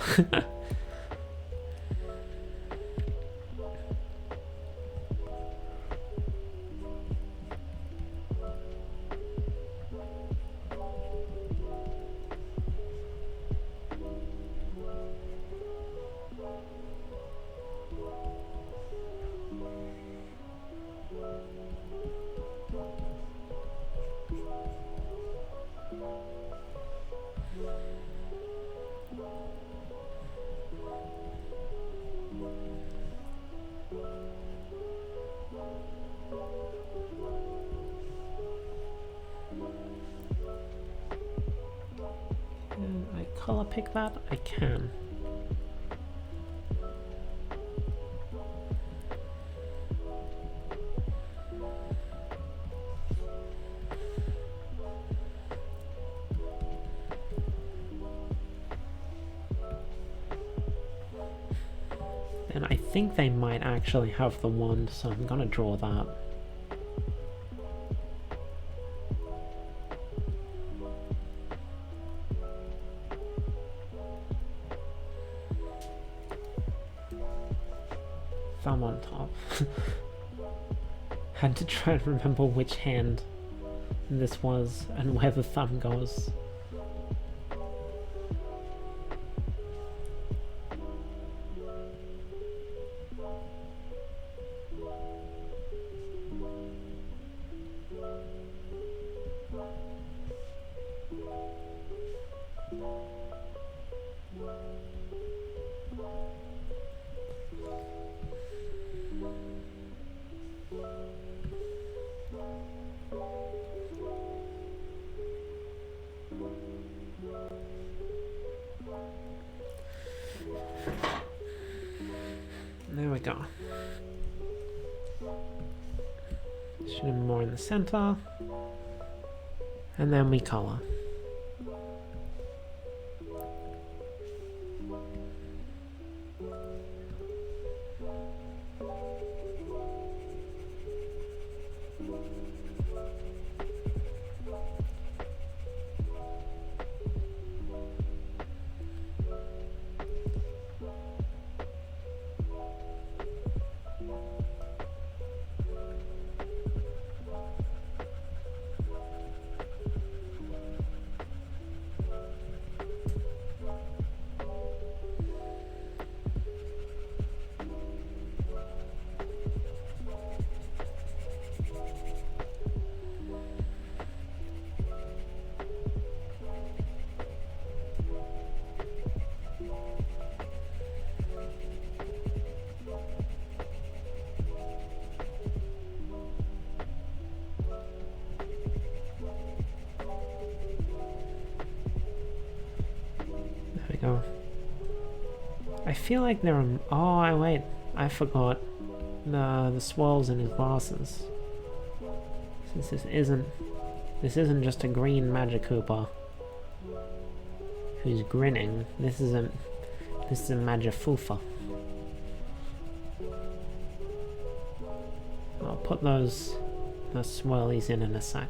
Color pick that? I can. And I think they might actually have the wand, so I'm gonna draw that. Thumb on top. Had to try and remember which hand this was and where the thumb goes. There we go. Should be more in the center. And then we color. we go. I feel like there are... Oh, wait. I forgot the swirls in his glasses. Since this isn't just a green Magikoopa who's grinning. This is a Magifufa. I'll put those swirlies in a sec.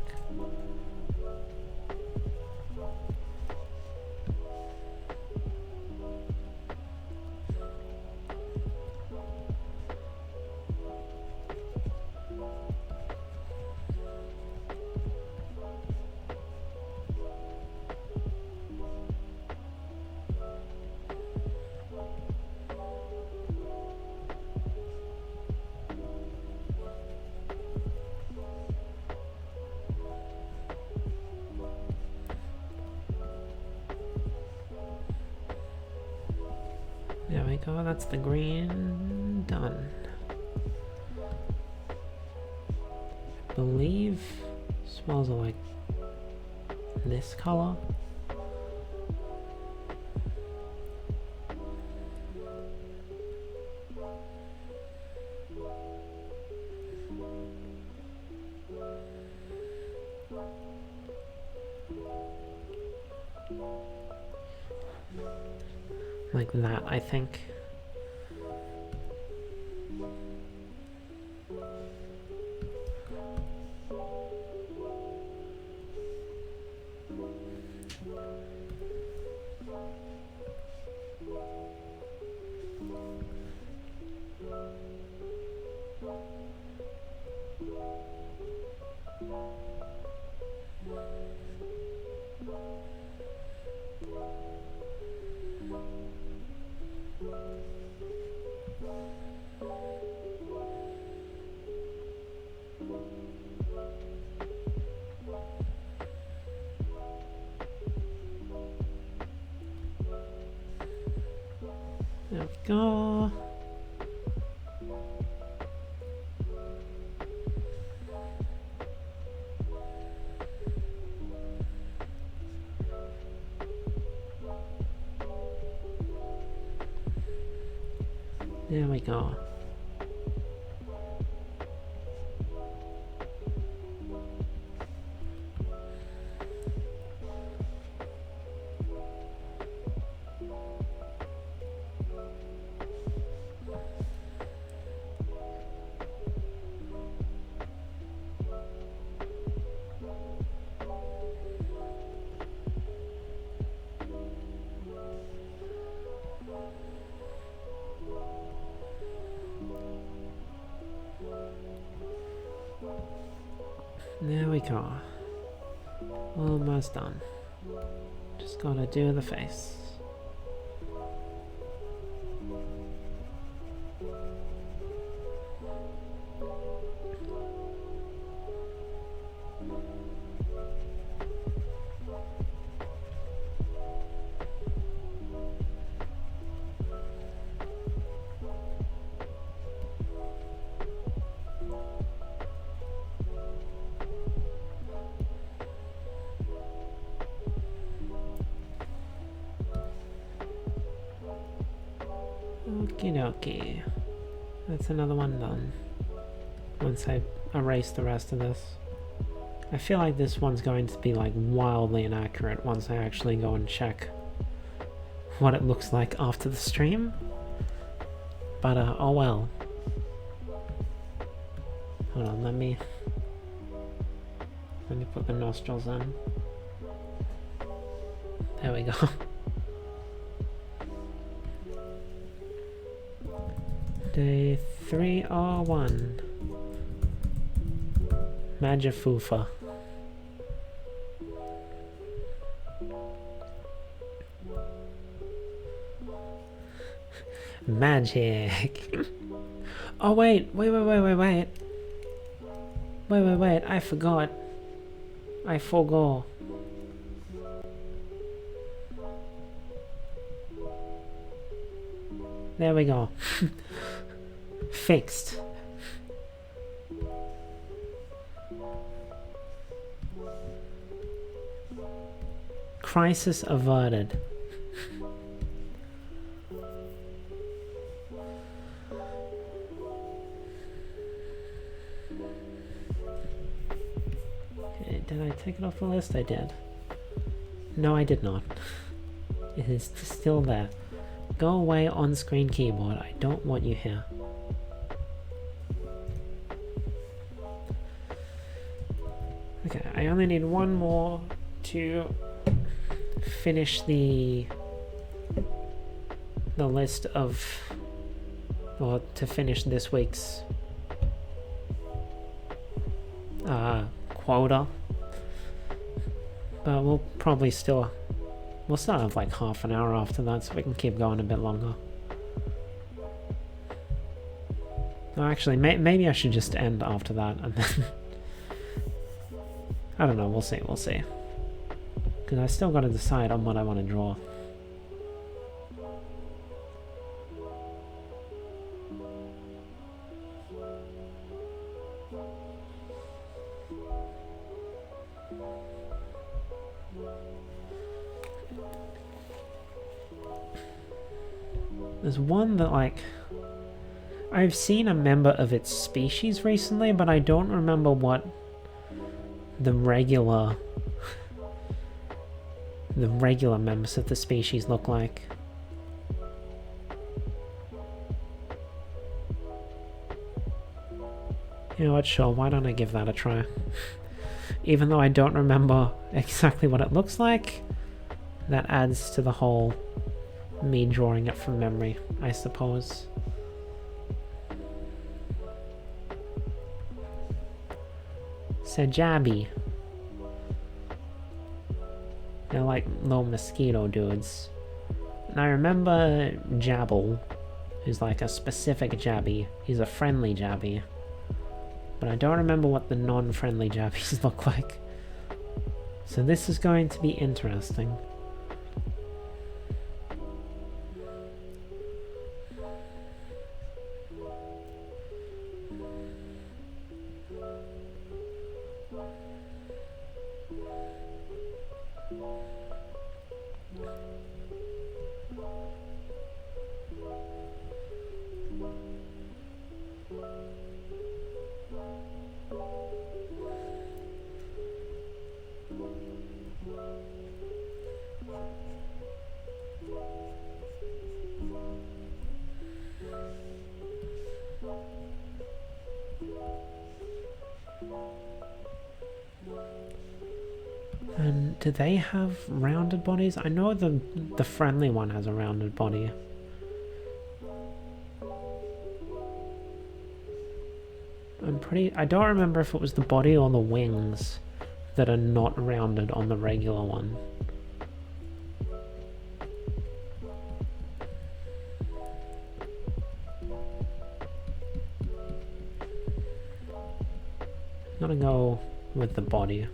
There we go, that's the green done. I believe swirls are like this color. Like that, I think. There we go. There we go. There we go. Almost done. Just gotta do the face. Okie dokie. That's another one done. Once I erase the rest of this. I feel like this one's going to be like wildly inaccurate once I actually go and check what it looks like after the stream. But oh well. Hold on, let me put the nostrils in. There we go. Day 301. Magifufa. Magic. Oh wait, wait, I forgot. I forgot. There we go. Fixed. Crisis averted. Did I take it off the list? I did. No, I did not. It is still there. Go away, on-screen keyboard. I don't want you here. Okay, I only need one more to finish the list of, or to finish this week's quota. But we'll probably still, we'll still have like half an hour after that, so we can keep going a bit longer. Oh, actually, maybe I should just end after that, and then I don't know, we'll see, because I still got to decide on what I want to draw. There's one that, like, I've seen a member of its species recently, but I don't remember what the regular members of the species look like. You know what, sure, why don't I give that a try? Even though I don't remember exactly what it looks like, that adds to the whole me drawing it from memory, I suppose. Sajabby. They're like little mosquito dudes. And I remember Jabble, who's like a specific Jabby. He's a friendly Jabby. But I don't remember what the non-friendly Jabbies look like. So this is going to be interesting. And do they have rounded bodies? I know the friendly one has a rounded body. I don't remember if it was the body or the wings that are not rounded on the regular one. I'm gonna go with the body.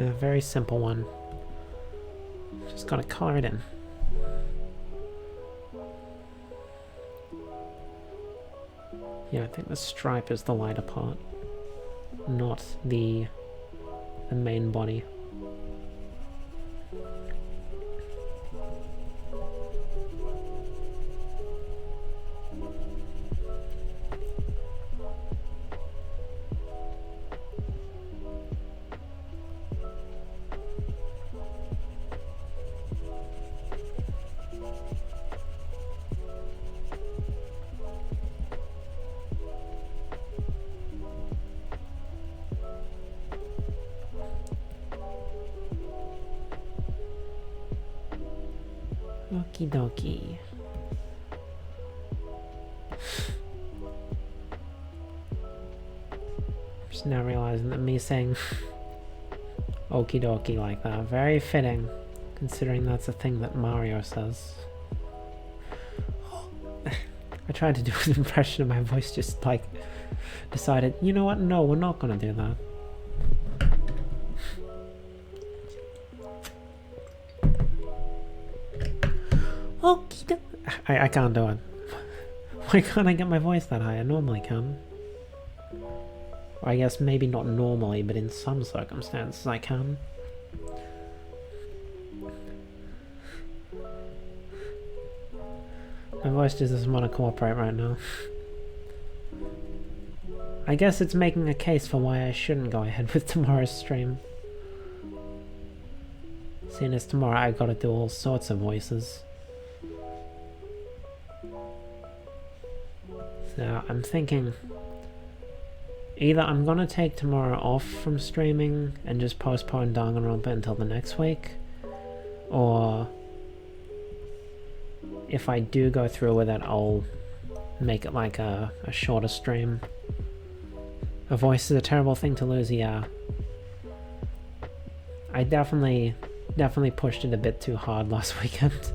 A very simple one. Just gotta color it in. Yeah, I think the stripe is the lighter part, not the main body. Okie dokie. Just now realizing that me saying okie dokie like that, very fitting, considering that's a thing that Mario says. I tried to do an impression of my voice, just like decided, you know what, no, we're not gonna do that. Okie I can't do it. Why can't I get my voice that high? I normally can. Or I guess maybe not normally, but in some circumstances I can. My voice just doesn't want to cooperate right now. I guess it's making a case for why I shouldn't go ahead with tomorrow's stream. Seeing as tomorrow I gotta do all sorts of voices. So I'm thinking either I'm gonna take tomorrow off from streaming and just postpone Danganronpa until the next week, or if I do go through with it, I'll make it like a shorter stream. A voice is a terrible thing to lose, yeah. I definitely pushed it a bit too hard last weekend.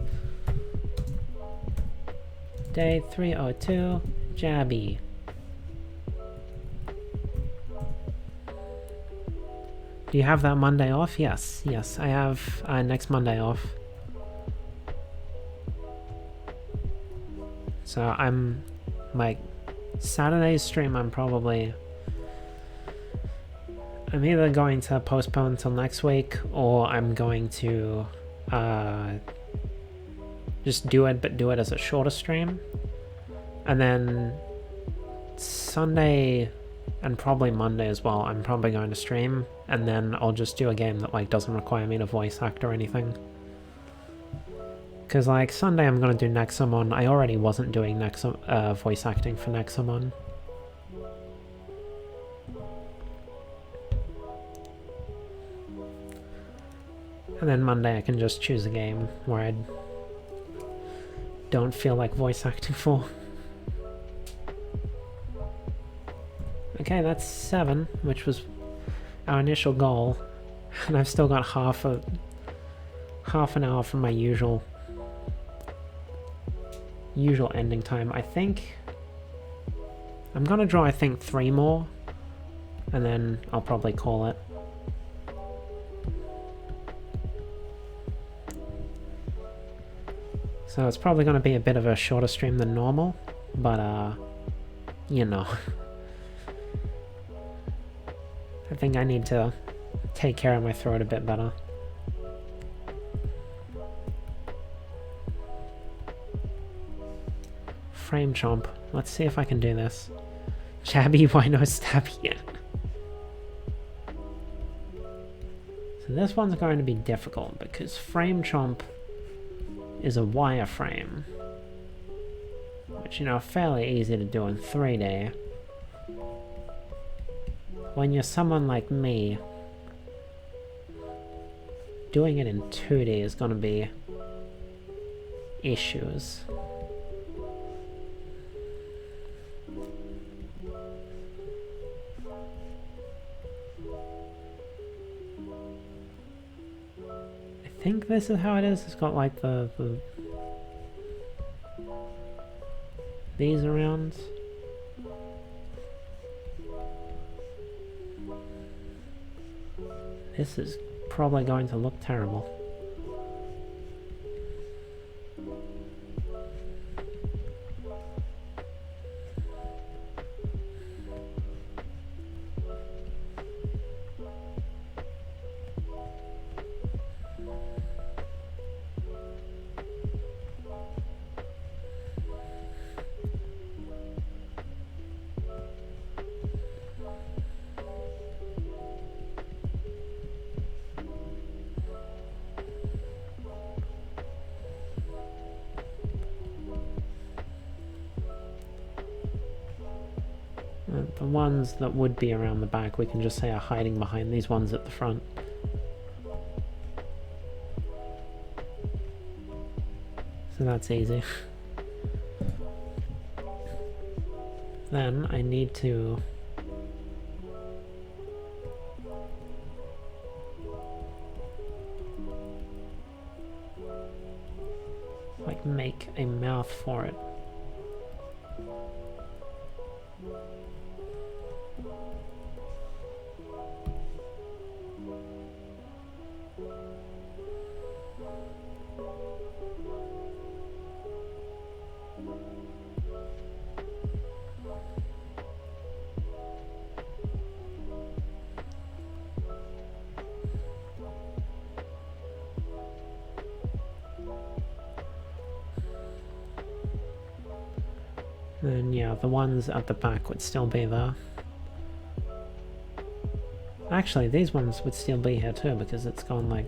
Day 302, Jabby. Do you have that Monday off? Yes, I have next Monday off. So I'm, like, Saturday's stream I'm either going to postpone until next week, or I'm going to just do it, but do it as a shorter stream. And then Sunday and probably Monday as well, I'm probably going to stream, and then I'll just do a game that like doesn't require me to voice act or anything. Because like Sunday I'm going to do Nexamon. I already wasn't doing voice acting for Nexamon. And then Monday I can just choose a game where I don't feel like voice acting for. Okay, that's 7, which was our initial goal. And I've still got half an hour from my usual ending time. I think I'm gonna draw, I think, 3 more, and then I'll probably call it. So it's probably going to be a bit of a shorter stream than normal, but you know. I think I need to take care of my throat a bit better. Frame chomp. Let's see if I can do this. Jabby, why no stabby? So this one's going to be difficult because frame chomp is a wireframe, which, you know, fairly easy to do in 3D. When you're someone like me, doing it in 2D is going to be issues. I think this is how it is. It's got like these around. This is probably going to look terrible. The ones that would be around the back, we can just say are hiding behind these ones at the front. So that's easy. Then I need to like make a mouth for it. Then yeah, the ones at the back would still be there. Actually, these ones would still be here too, because it's gone like...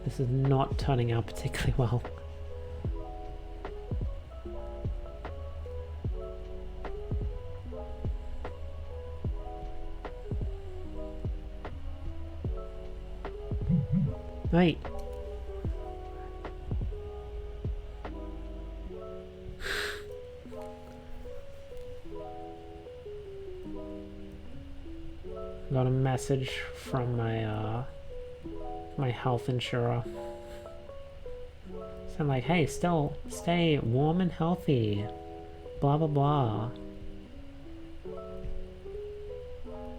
This is not turning out particularly well. Wait. Got a message from my my health insurer. So I'm like, hey, still stay warm and healthy. Blah blah blah.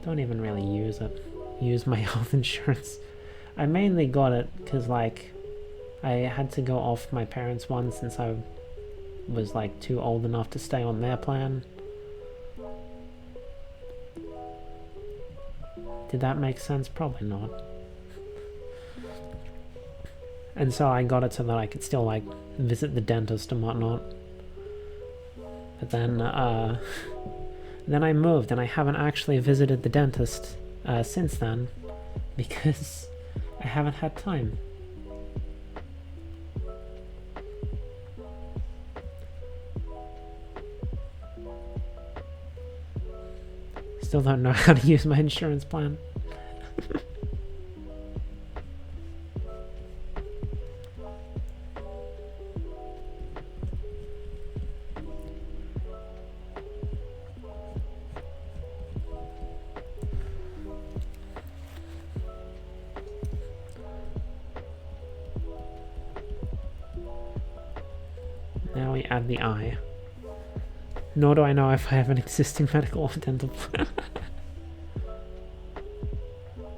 Don't even really use it. Use my health insurance. I mainly got it because like I had to go off my parents' one since I was like too old enough to stay on their plan. Did that make sense? Probably not. And so I got it so that I could still like visit the dentist and whatnot. But then then I moved and I haven't actually visited the dentist since then because I haven't had time. Still don't know how to use my insurance plan. Now we add the eye. Nor do I know if I have an existing medical or dental plan.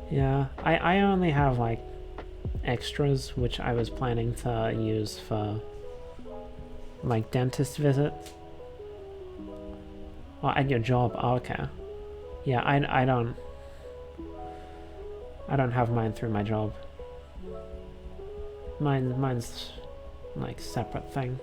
Yeah, I only have like extras, which I was planning to use for like dentist visits. Oh, at your job. Oh, okay. Yeah, I don't have mine through my job. Mine's like separate thing.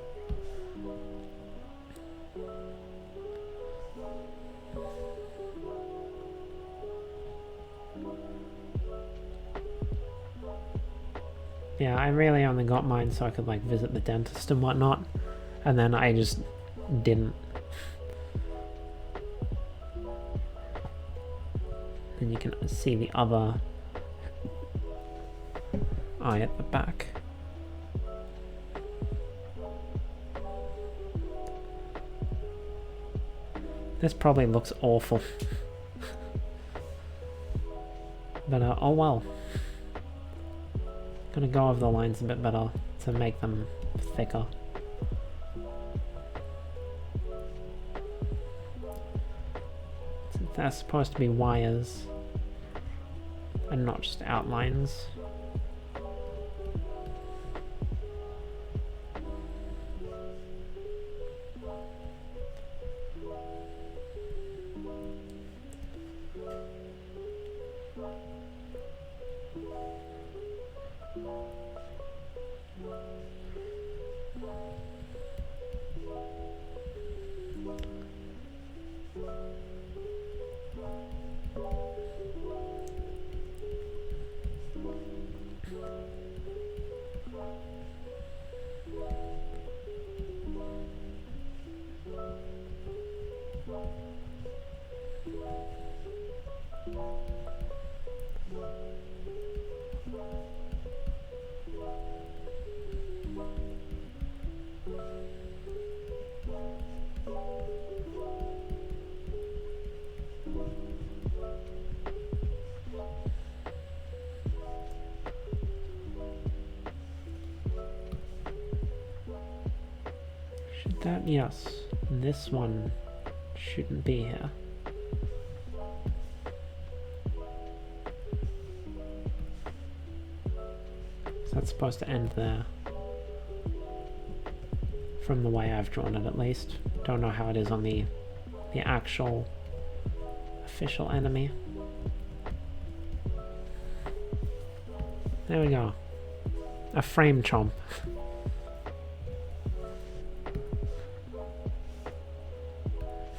Yeah, I really only got mine so I could like visit the dentist and whatnot, and then I just didn't. And you can see the other eye at the back. This probably looks awful. But oh well. Gonna go over the lines a bit better to make them thicker. Since they're supposed to be wires and not just outlines. That, yes, this one shouldn't be here. So that's supposed to end there. From the way I've drawn it, at least. Don't know how it is on the actual official enemy. There we go. A frame chomp.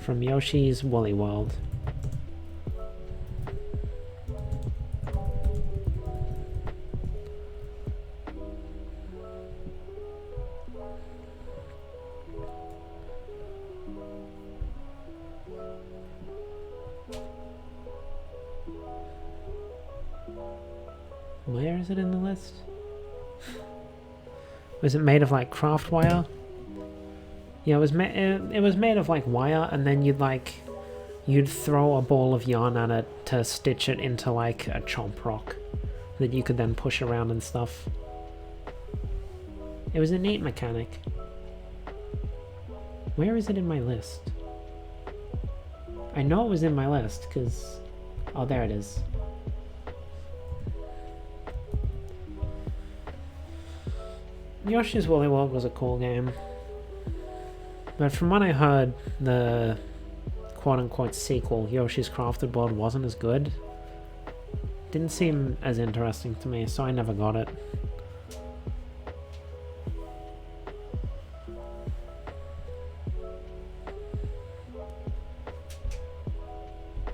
From Yoshi's Woolly World. Where is it in the list? Was it made of like craft wire? Yeah, it was made of like wire, and then you'd throw a ball of yarn at it to stitch it into like a chomp rock that you could then push around and stuff. It was a neat mechanic. Where is it in my list? I know it was in my list because... Oh, there it is. Yoshi's Woolly World was a cool game. But from what I heard, the quote-unquote sequel, Yoshi's Crafted World, wasn't as good. Didn't seem as interesting to me, so I never got it.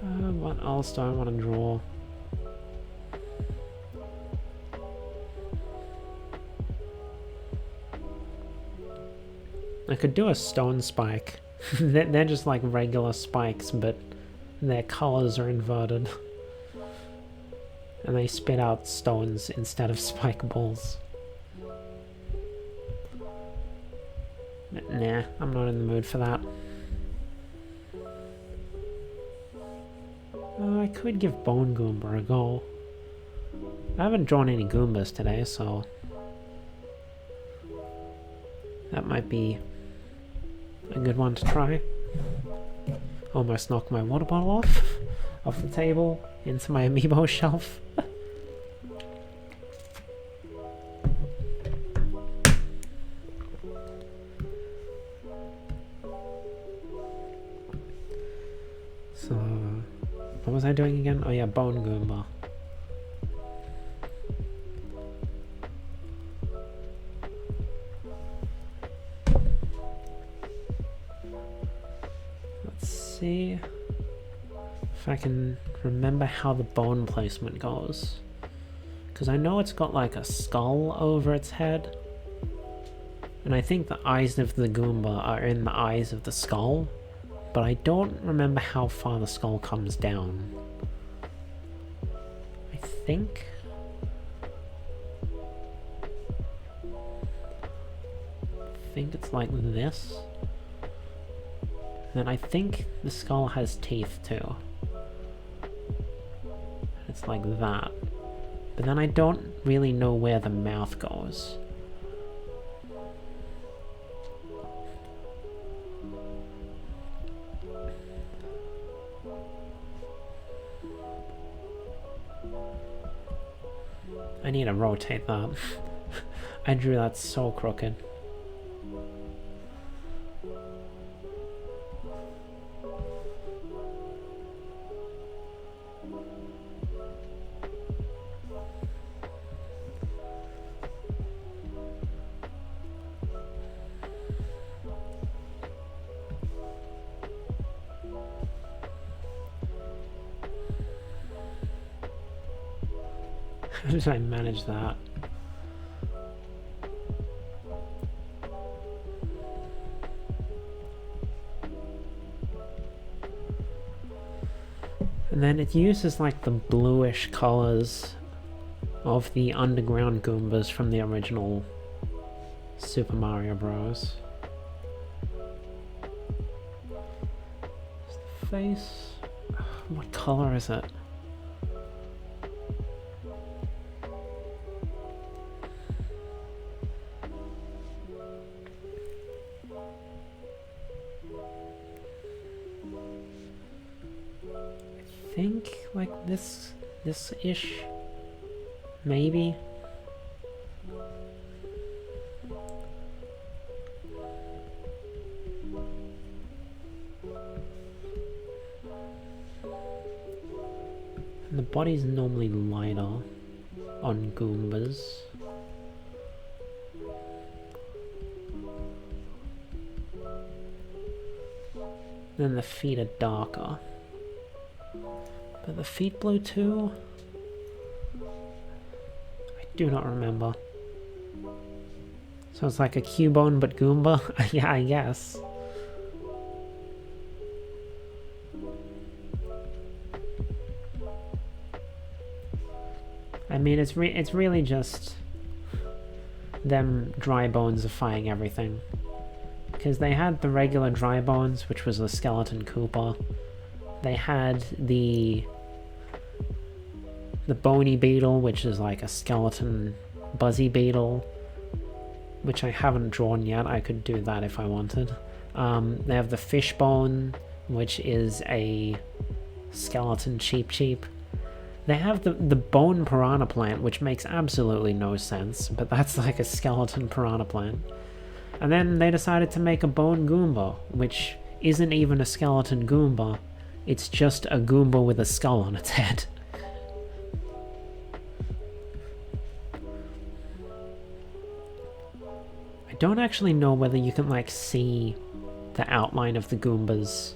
What else do I want to draw? I could do a stone spike. They're just like regular spikes, but their colors are inverted. And they spit out stones instead of spike balls. But nah, I'm not in the mood for that. I could give Bone Goomba a go. I haven't drawn any Goombas today, so... that might be a good one to try. Almost knocked my water bottle off the table into my amiibo shelf. So, what was I doing again? Oh yeah, Bone Goomba. See if I can remember how the bone placement goes, because I know it's got like a skull over its head, and I think the eyes of the Goomba are in the eyes of the skull, but I don't remember how far the skull comes down. I think it's like this. Then I think the skull has teeth too. It's like that. But then I don't really know where the mouth goes. I need to rotate that. I drew that so crooked. How did I manage that? And then it uses like the bluish colors of the underground Goombas from the original Super Mario Bros. Face? What color is it? I think like this-ish, maybe. And the body's normally lighter. on Goombas. Then the feet are darker. But the feet blue too? I do not remember. So it's like a Cubone but Goomba? Yeah, I guess. I mean, it's really just them dry bonesifying everything. Because they had the regular dry bones, which was the skeleton Koopa. They had the bony beetle, which is like a skeleton buzzy beetle, which I haven't drawn yet. I could do that if I wanted. They have the fishbone, which is a skeleton Cheep. They have the bone piranha plant, which makes absolutely no sense, but that's like a skeleton piranha plant. And then they decided to make a bone Goomba, which isn't even a skeleton Goomba. It's just a Goomba with a skull on its head. I don't actually know whether you can, like, see the outline of the Goombas.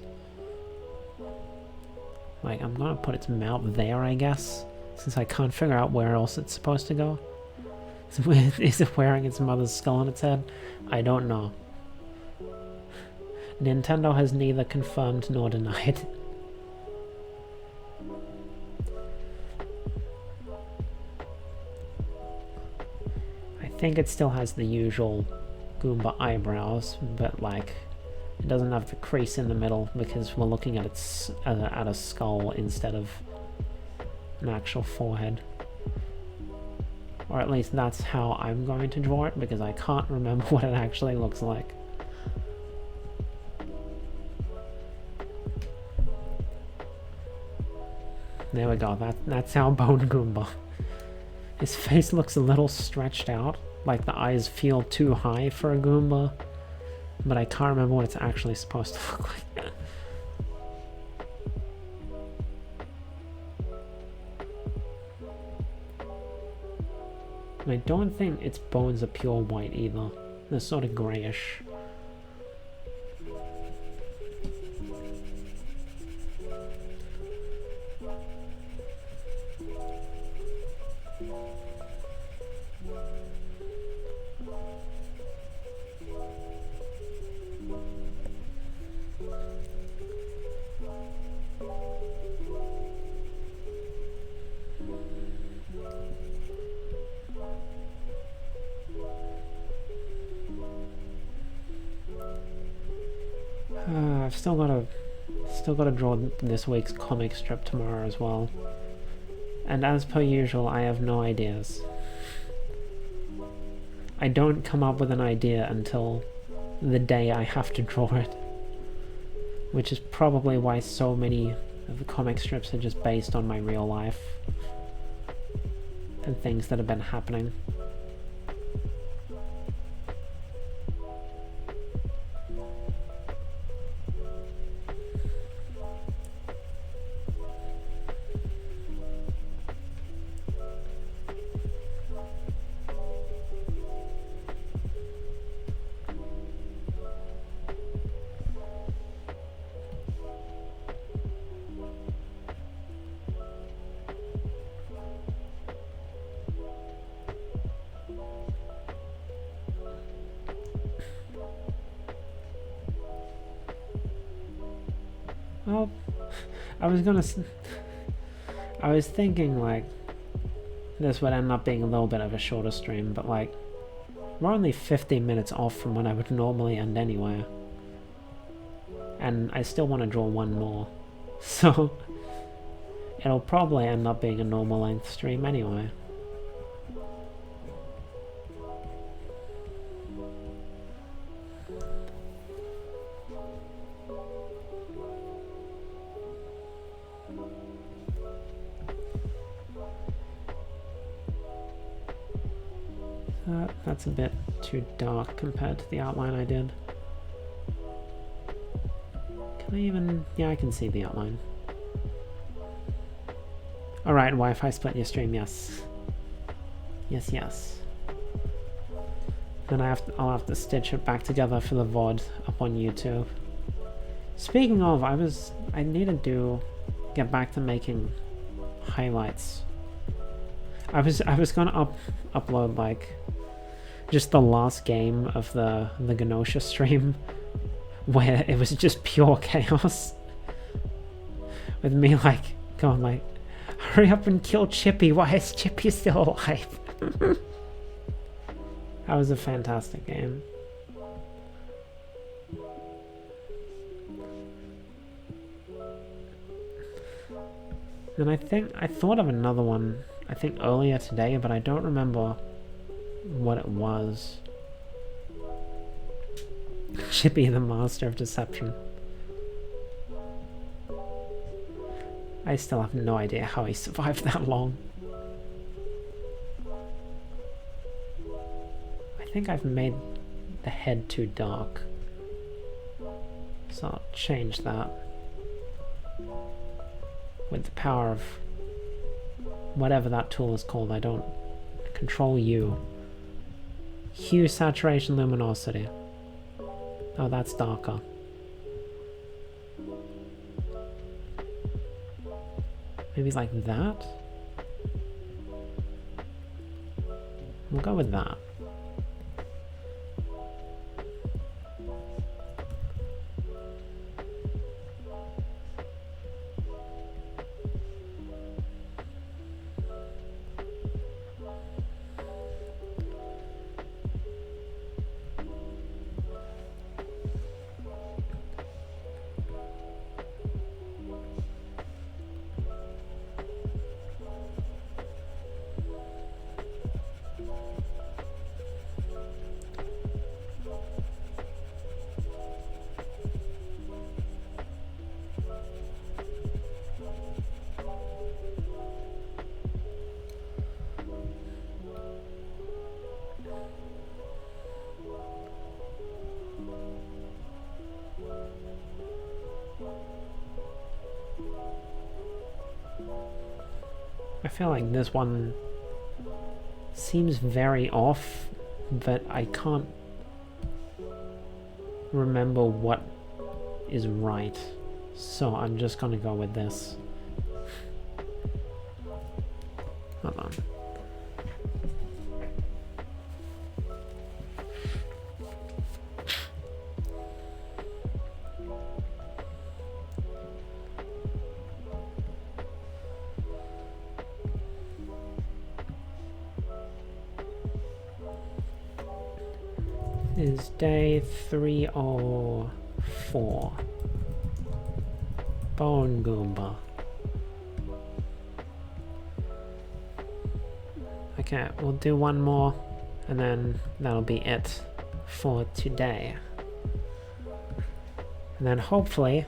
Like, I'm gonna put its mouth there, I guess, since I can't figure out where else it's supposed to go. Is it wearing its mother's skull on its head? I don't know. Nintendo has neither confirmed nor denied. I think it still has the usual Goomba eyebrows, but like, it doesn't have the crease in the middle because we're looking at its at a skull instead of an actual forehead. Or at least that's how I'm going to draw it, because I can't remember what it actually looks like. There we go, that's our Bone Goomba. His face looks a little stretched out, like the eyes feel too high for a Goomba, but I can't remember what it's actually supposed to look like. I don't think its bones are pure white either. They're sort of greyish. I've still got to draw this week's comic strip tomorrow as well. And as per usual, I have no ideas. I don't come up with an idea until the day I have to draw it. Which is probably why so many of the comic strips are just based on my real life. And things that have been happening. Well, I was thinking, like, this would end up being a little bit of a shorter stream, but, like, we're only 15 minutes off from when I would normally end anyway. And I still want to draw one more. So, it'll probably end up being a normal length stream anyway. That's a bit too dark compared to the outline I did. Can I even... yeah, I can see the outline. Alright, Wi-Fi split your stream, yes. Yes, yes. Then I'll have to stitch it back together for the VOD up on YouTube. Speaking of, I need to get back to making highlights. I was gonna upload like just the last game of the Genosha stream where it was just pure chaos with me like going like, hurry up and kill Chippy, why is Chippy still alive? That was a fantastic game. And I thought of another one, I think earlier today, but I don't remember what it was. Chippy, the master of deception. I still have no idea how he survived that long. I think I've made the head too dark, so I'll change that with the power of whatever that tool is called. I don't control you. Hue, saturation, luminosity. Oh, that's darker. Maybe like that? We'll go with that. I feel like this one seems very off, but I can't remember what is right, so I'm just gonna go with this. Hold on. Is day 304. Bone Goomba. Okay, we'll do one more and then that'll be it for today. And then hopefully,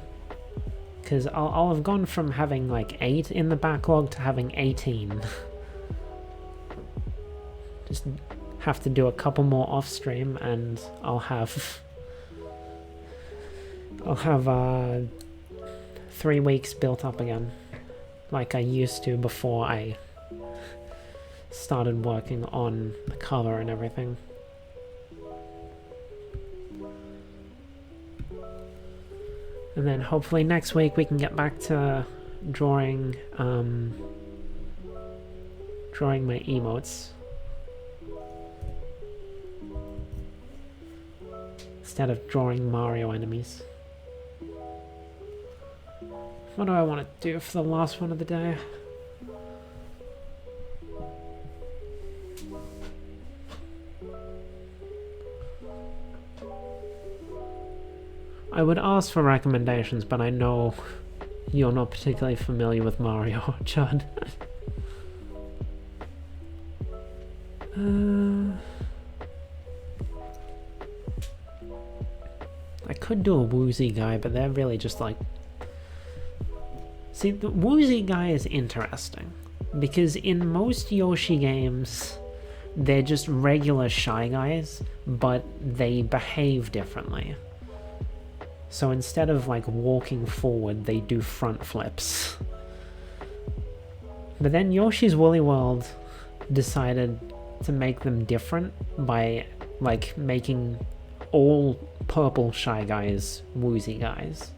because I'll have gone from having like 8 in the backlog to having 18. Just have to do a couple more off stream and I'll have 3 weeks built up again, like I used to before I started working on the cover and everything. And then hopefully next week we can get back to drawing my emotes instead of drawing Mario enemies. What do I want to do for the last one of the day? I would ask for recommendations, but I know you're not particularly familiar with Mario, Chud. I could do a Woozy guy, but they're really just like... See, the Woozy guy is interesting, because in most Yoshi games, they're just regular Shy Guys, but they behave differently. So instead of like walking forward, they do front flips. But then Yoshi's Woolly World decided to make them different by, like, making all purple Shy Guys woozy guys.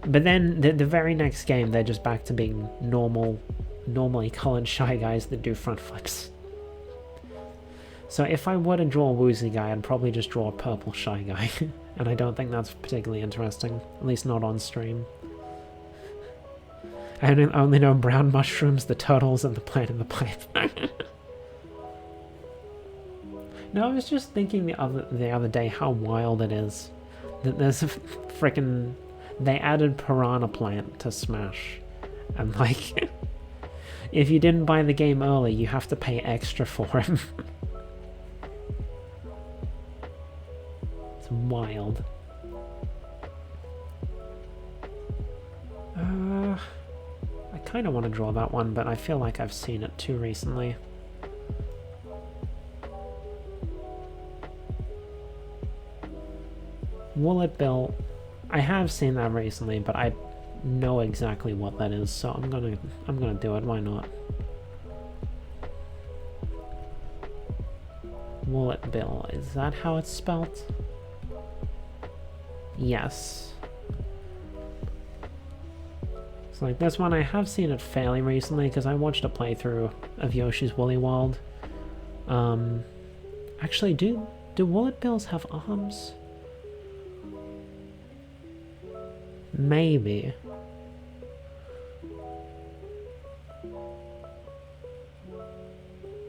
But then the very next game, they're just back to being normally colored Shy Guys that do front flips. So if I were to draw a woozy guy, I'd probably just draw a purple Shy Guy. And I don't think that's particularly interesting, at least not on stream. I only know brown mushrooms, the turtles, and the plant in the pipe. No, I was just thinking the other day how wild it is that there's a frickin' they added Piranha Plant to Smash, and like, if you didn't buy the game early, you have to pay extra for him. It's wild. I kind of want to draw that one, but I feel like I've seen it too recently. Woolet Bill. I have seen that recently, but I know exactly what that is, so I'm gonna do it. Why not? Woolet Bill. Is that how it's spelled? Yes. So like this one, I have seen it fairly recently because I watched a playthrough of Yoshi's Woolly World. Actually, do Woolet Bills have arms? Maybe.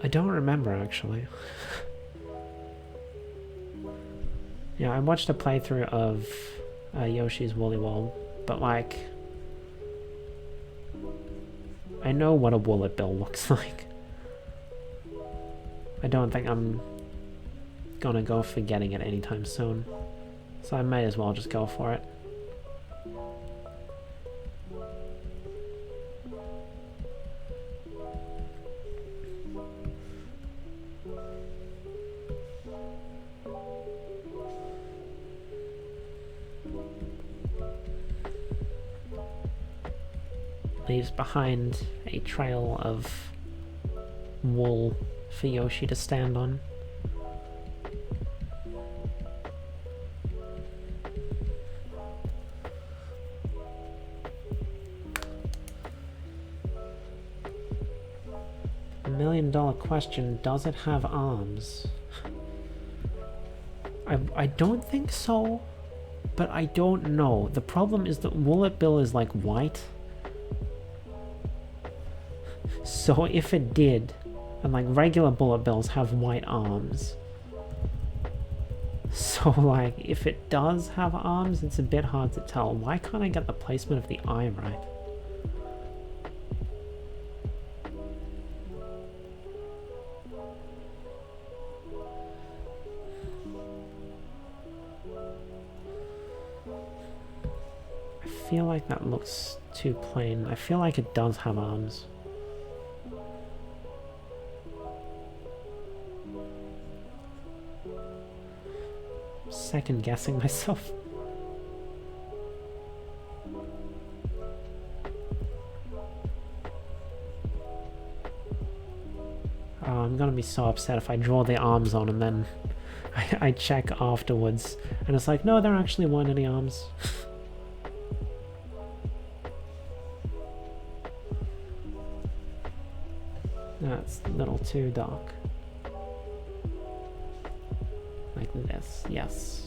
I don't remember, actually. Yeah, I watched a playthrough of Yoshi's Woolly World, but like, I know what a Woolet Bill looks like. I don't think I'm gonna go for getting it anytime soon, so I may as well just go for it. Leaves behind a trail of wool for Yoshi to stand on. $1 million question, does it have arms? I don't think so, but I don't know. The problem is that Woolet Bill is like white. So if it did, and like regular Bullet Bills have white arms, so like if it does have arms, it's a bit hard to tell. Why can't I get the placement of the eye right? I feel like that looks too plain. I feel like it does have arms. Second guessing myself. Oh, I'm gonna be so upset if I draw the arms on and then I check afterwards and it's like, no, there actually weren't any arms. That's a little too dark. Like this, yes.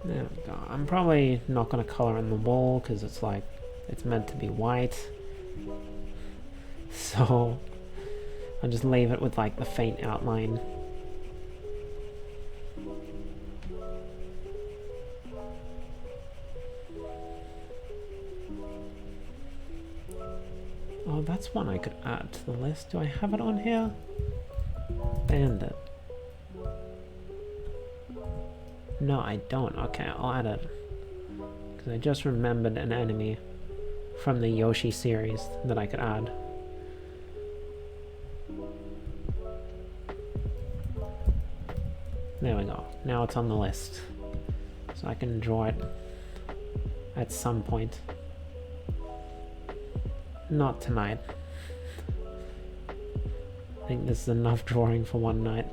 There we go. I'm probably not going to color in the wall because it's like, it's meant to be white. So I'll just leave it with like the faint outline. That's one I could add to the list. Do I have it on here? Bandit. No, I don't. Okay, I'll add it. Because I just remembered an enemy from the Yoshi series that I could add. There we go. Now it's on the list. So I can draw it at some point. Not tonight. I think this is enough drawing for one night.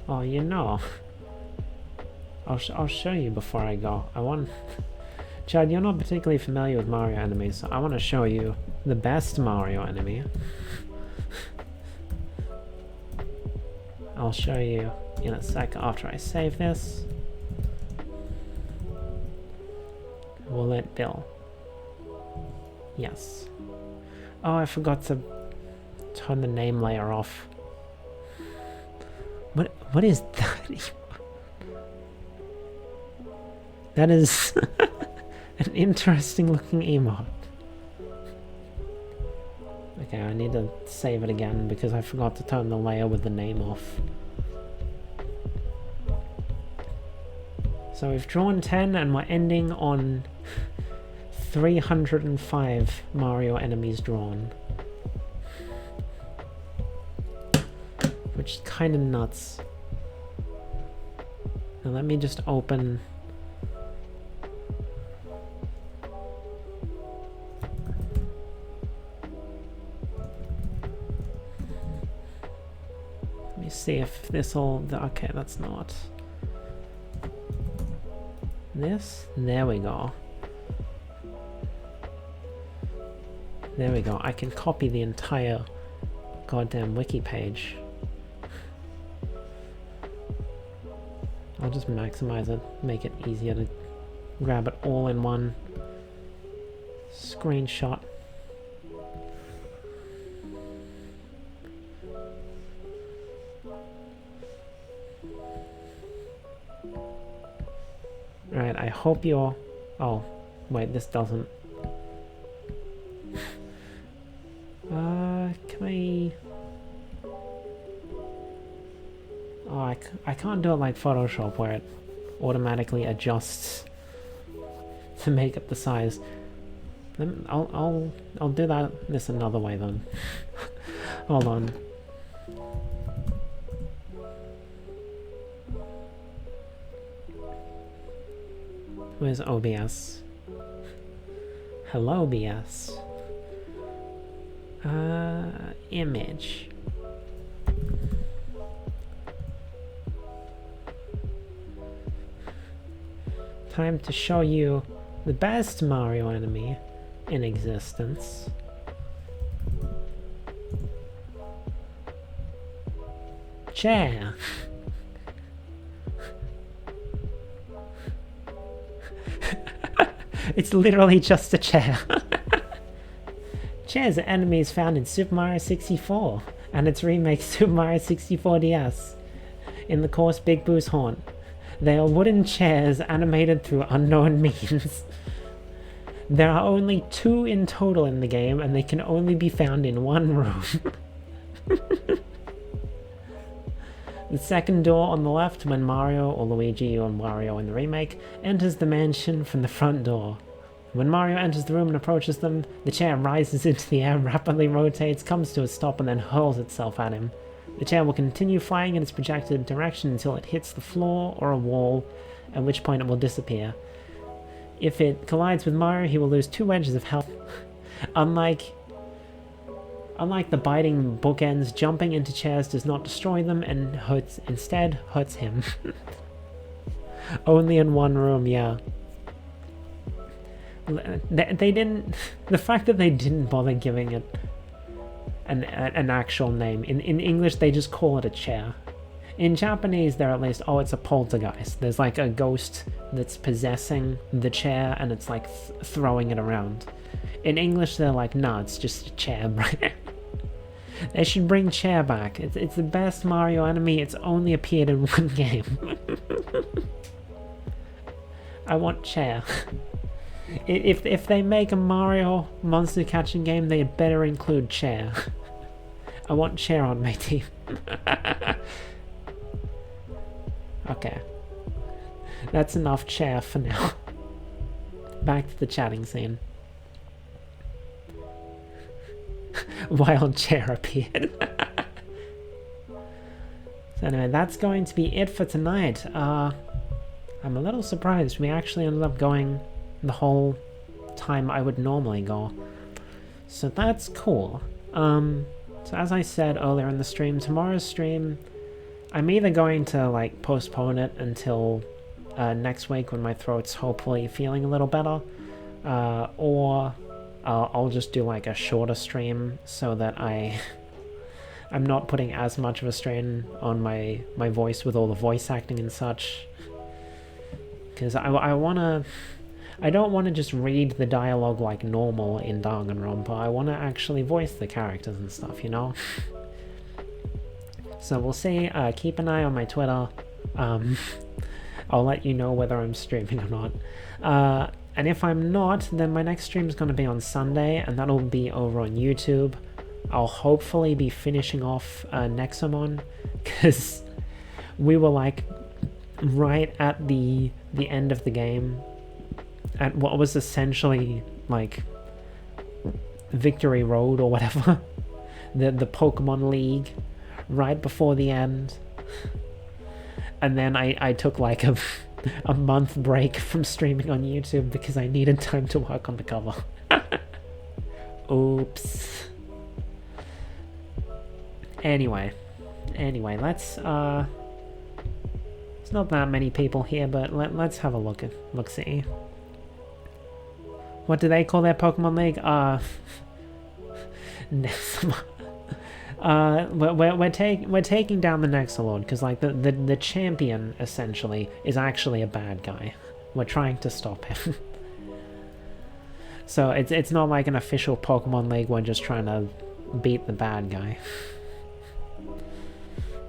Oh, you know, I'll show you before I go. I want... Chad, you're not particularly familiar with Mario enemies, so I want to show you the best Mario enemy. I'll show you in a sec after I save this. We'll let Bill. Yes. Oh, I forgot to turn the name layer off. What is that? That is an interesting looking emote. Okay, I need to save it again because I forgot to turn the layer with the name off. So we've drawn 10 and we're ending on 305 Mario enemies drawn. Which is kind of nuts. Now let me just open... Let me see if this all... Okay, that's not... This? There we go. There we go. I can copy the entire goddamn wiki page. I'll just maximize it, make it easier to grab it all in one screenshot. Right, I hope you're... Oh, wait, this doesn't... Can I... Oh, I can't do it like Photoshop where it automatically adjusts to make up the size. I'll do this another way then. Hold on. Where's OBS? Hello, OBS. Image. Time to show you the best Mario enemy in existence. Chair. It's literally just a chair. Chairs are enemies found in Super Mario 64 and its remake Super Mario 64 DS in the course Big Boo's Haunt. They are wooden chairs animated through unknown means. There are only 2 in total in the game and they can only be found in one room. The second door on the left when Mario or Luigi or Mario in the remake enters the mansion from the front door. When Mario enters the room and approaches them, the chair rises into the air, rapidly rotates, comes to a stop and then hurls itself at him. The chair will continue flying in its projected direction until it hits the floor or a wall, at which point it will disappear. If it collides with Mario, he will lose 2 wedges of health. Unlike the biting bookends, jumping into chairs does not destroy them and instead hurts him. Only in one room, yeah. They didn't... The fact that they didn't bother giving it an actual name. In English, they just call it a chair. In Japanese, they're at least, oh, it's a poltergeist. There's like a ghost that's possessing the chair and it's like throwing it around. In English, they're like, nah, it's just a chair, right? They should bring chair back. It's the best Mario enemy. It's only appeared in one game. I want chair. If they make a Mario monster catching game, they had better include chair. I want chair on my team. Okay. That's enough chair for now. Back to the chatting scene. Wild chair appeared. So anyway, that's going to be it for tonight. I'm a little surprised we actually ended up going the whole time I would normally go. So that's cool. So as I said earlier in the stream, tomorrow's stream, I'm either going to like postpone it until next week when my throat's hopefully feeling a little better, or I'll just do like a shorter stream so that I'm not putting as much of a strain on my voice with all the voice acting and such. Because I don't want to just read the dialogue like normal in Danganronpa. I want to actually voice the characters and stuff, you know? So we'll see. Keep an eye on my Twitter. I'll let you know whether I'm streaming or not. And if I'm not, then my next stream is going to be on Sunday, and that'll be over on YouTube. I'll hopefully be finishing off Nexomon, because we were like right at the end of the game, at what was essentially like Victory Road or whatever, the Pokemon League, right before the end. And then I took like a month break from streaming on YouTube because I needed time to work on the cover. Oops. Anyway, let's there's not that many people here, but let's have a look-see. What do they call their Pokemon League? We're taking down the Nexalord because like the champion essentially is actually a bad guy. We're trying to stop him. So it's not like an official Pokemon League. We're just trying to beat the bad guy.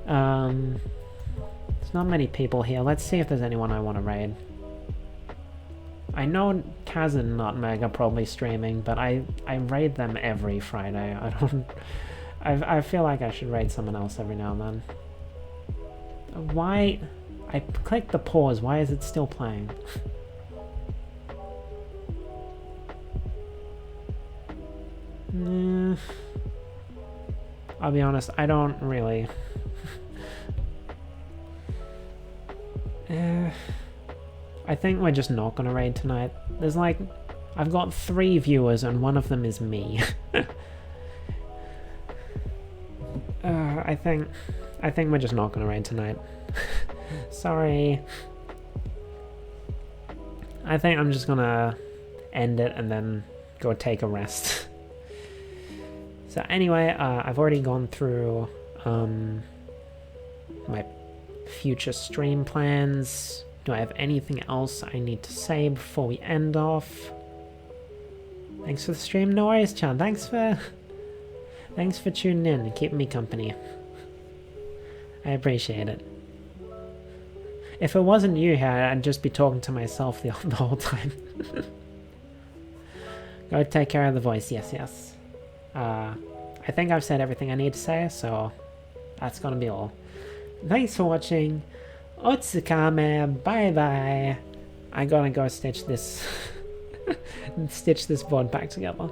There's not many people here. Let's see if there's anyone I want to raid. I know Kaz and Nutmeg are probably streaming, but I raid them every Friday. I feel like I should raid someone else every now and then. Why? I clicked the pause. Why is it still playing? I'll be honest, I don't really... I think we're just not gonna raid tonight. There's like... I've got 3 viewers and one of them is me. I think we're just not gonna raid tonight. Sorry. I think I'm just gonna end it and then go take a rest. So anyway, I've already gone through my future stream plans. Do I have anything else I need to say before we end off? Thanks for the stream. No worries, Chan. Thanks for tuning in and keeping me company. I appreciate it. If it wasn't you here, I'd just be talking to myself the whole time. Go take care of the voice. Yes. I think I've said everything I need to say, so that's gonna be all. Thanks for watching. Otsukame. Bye bye. I gotta go stitch this VOD back together.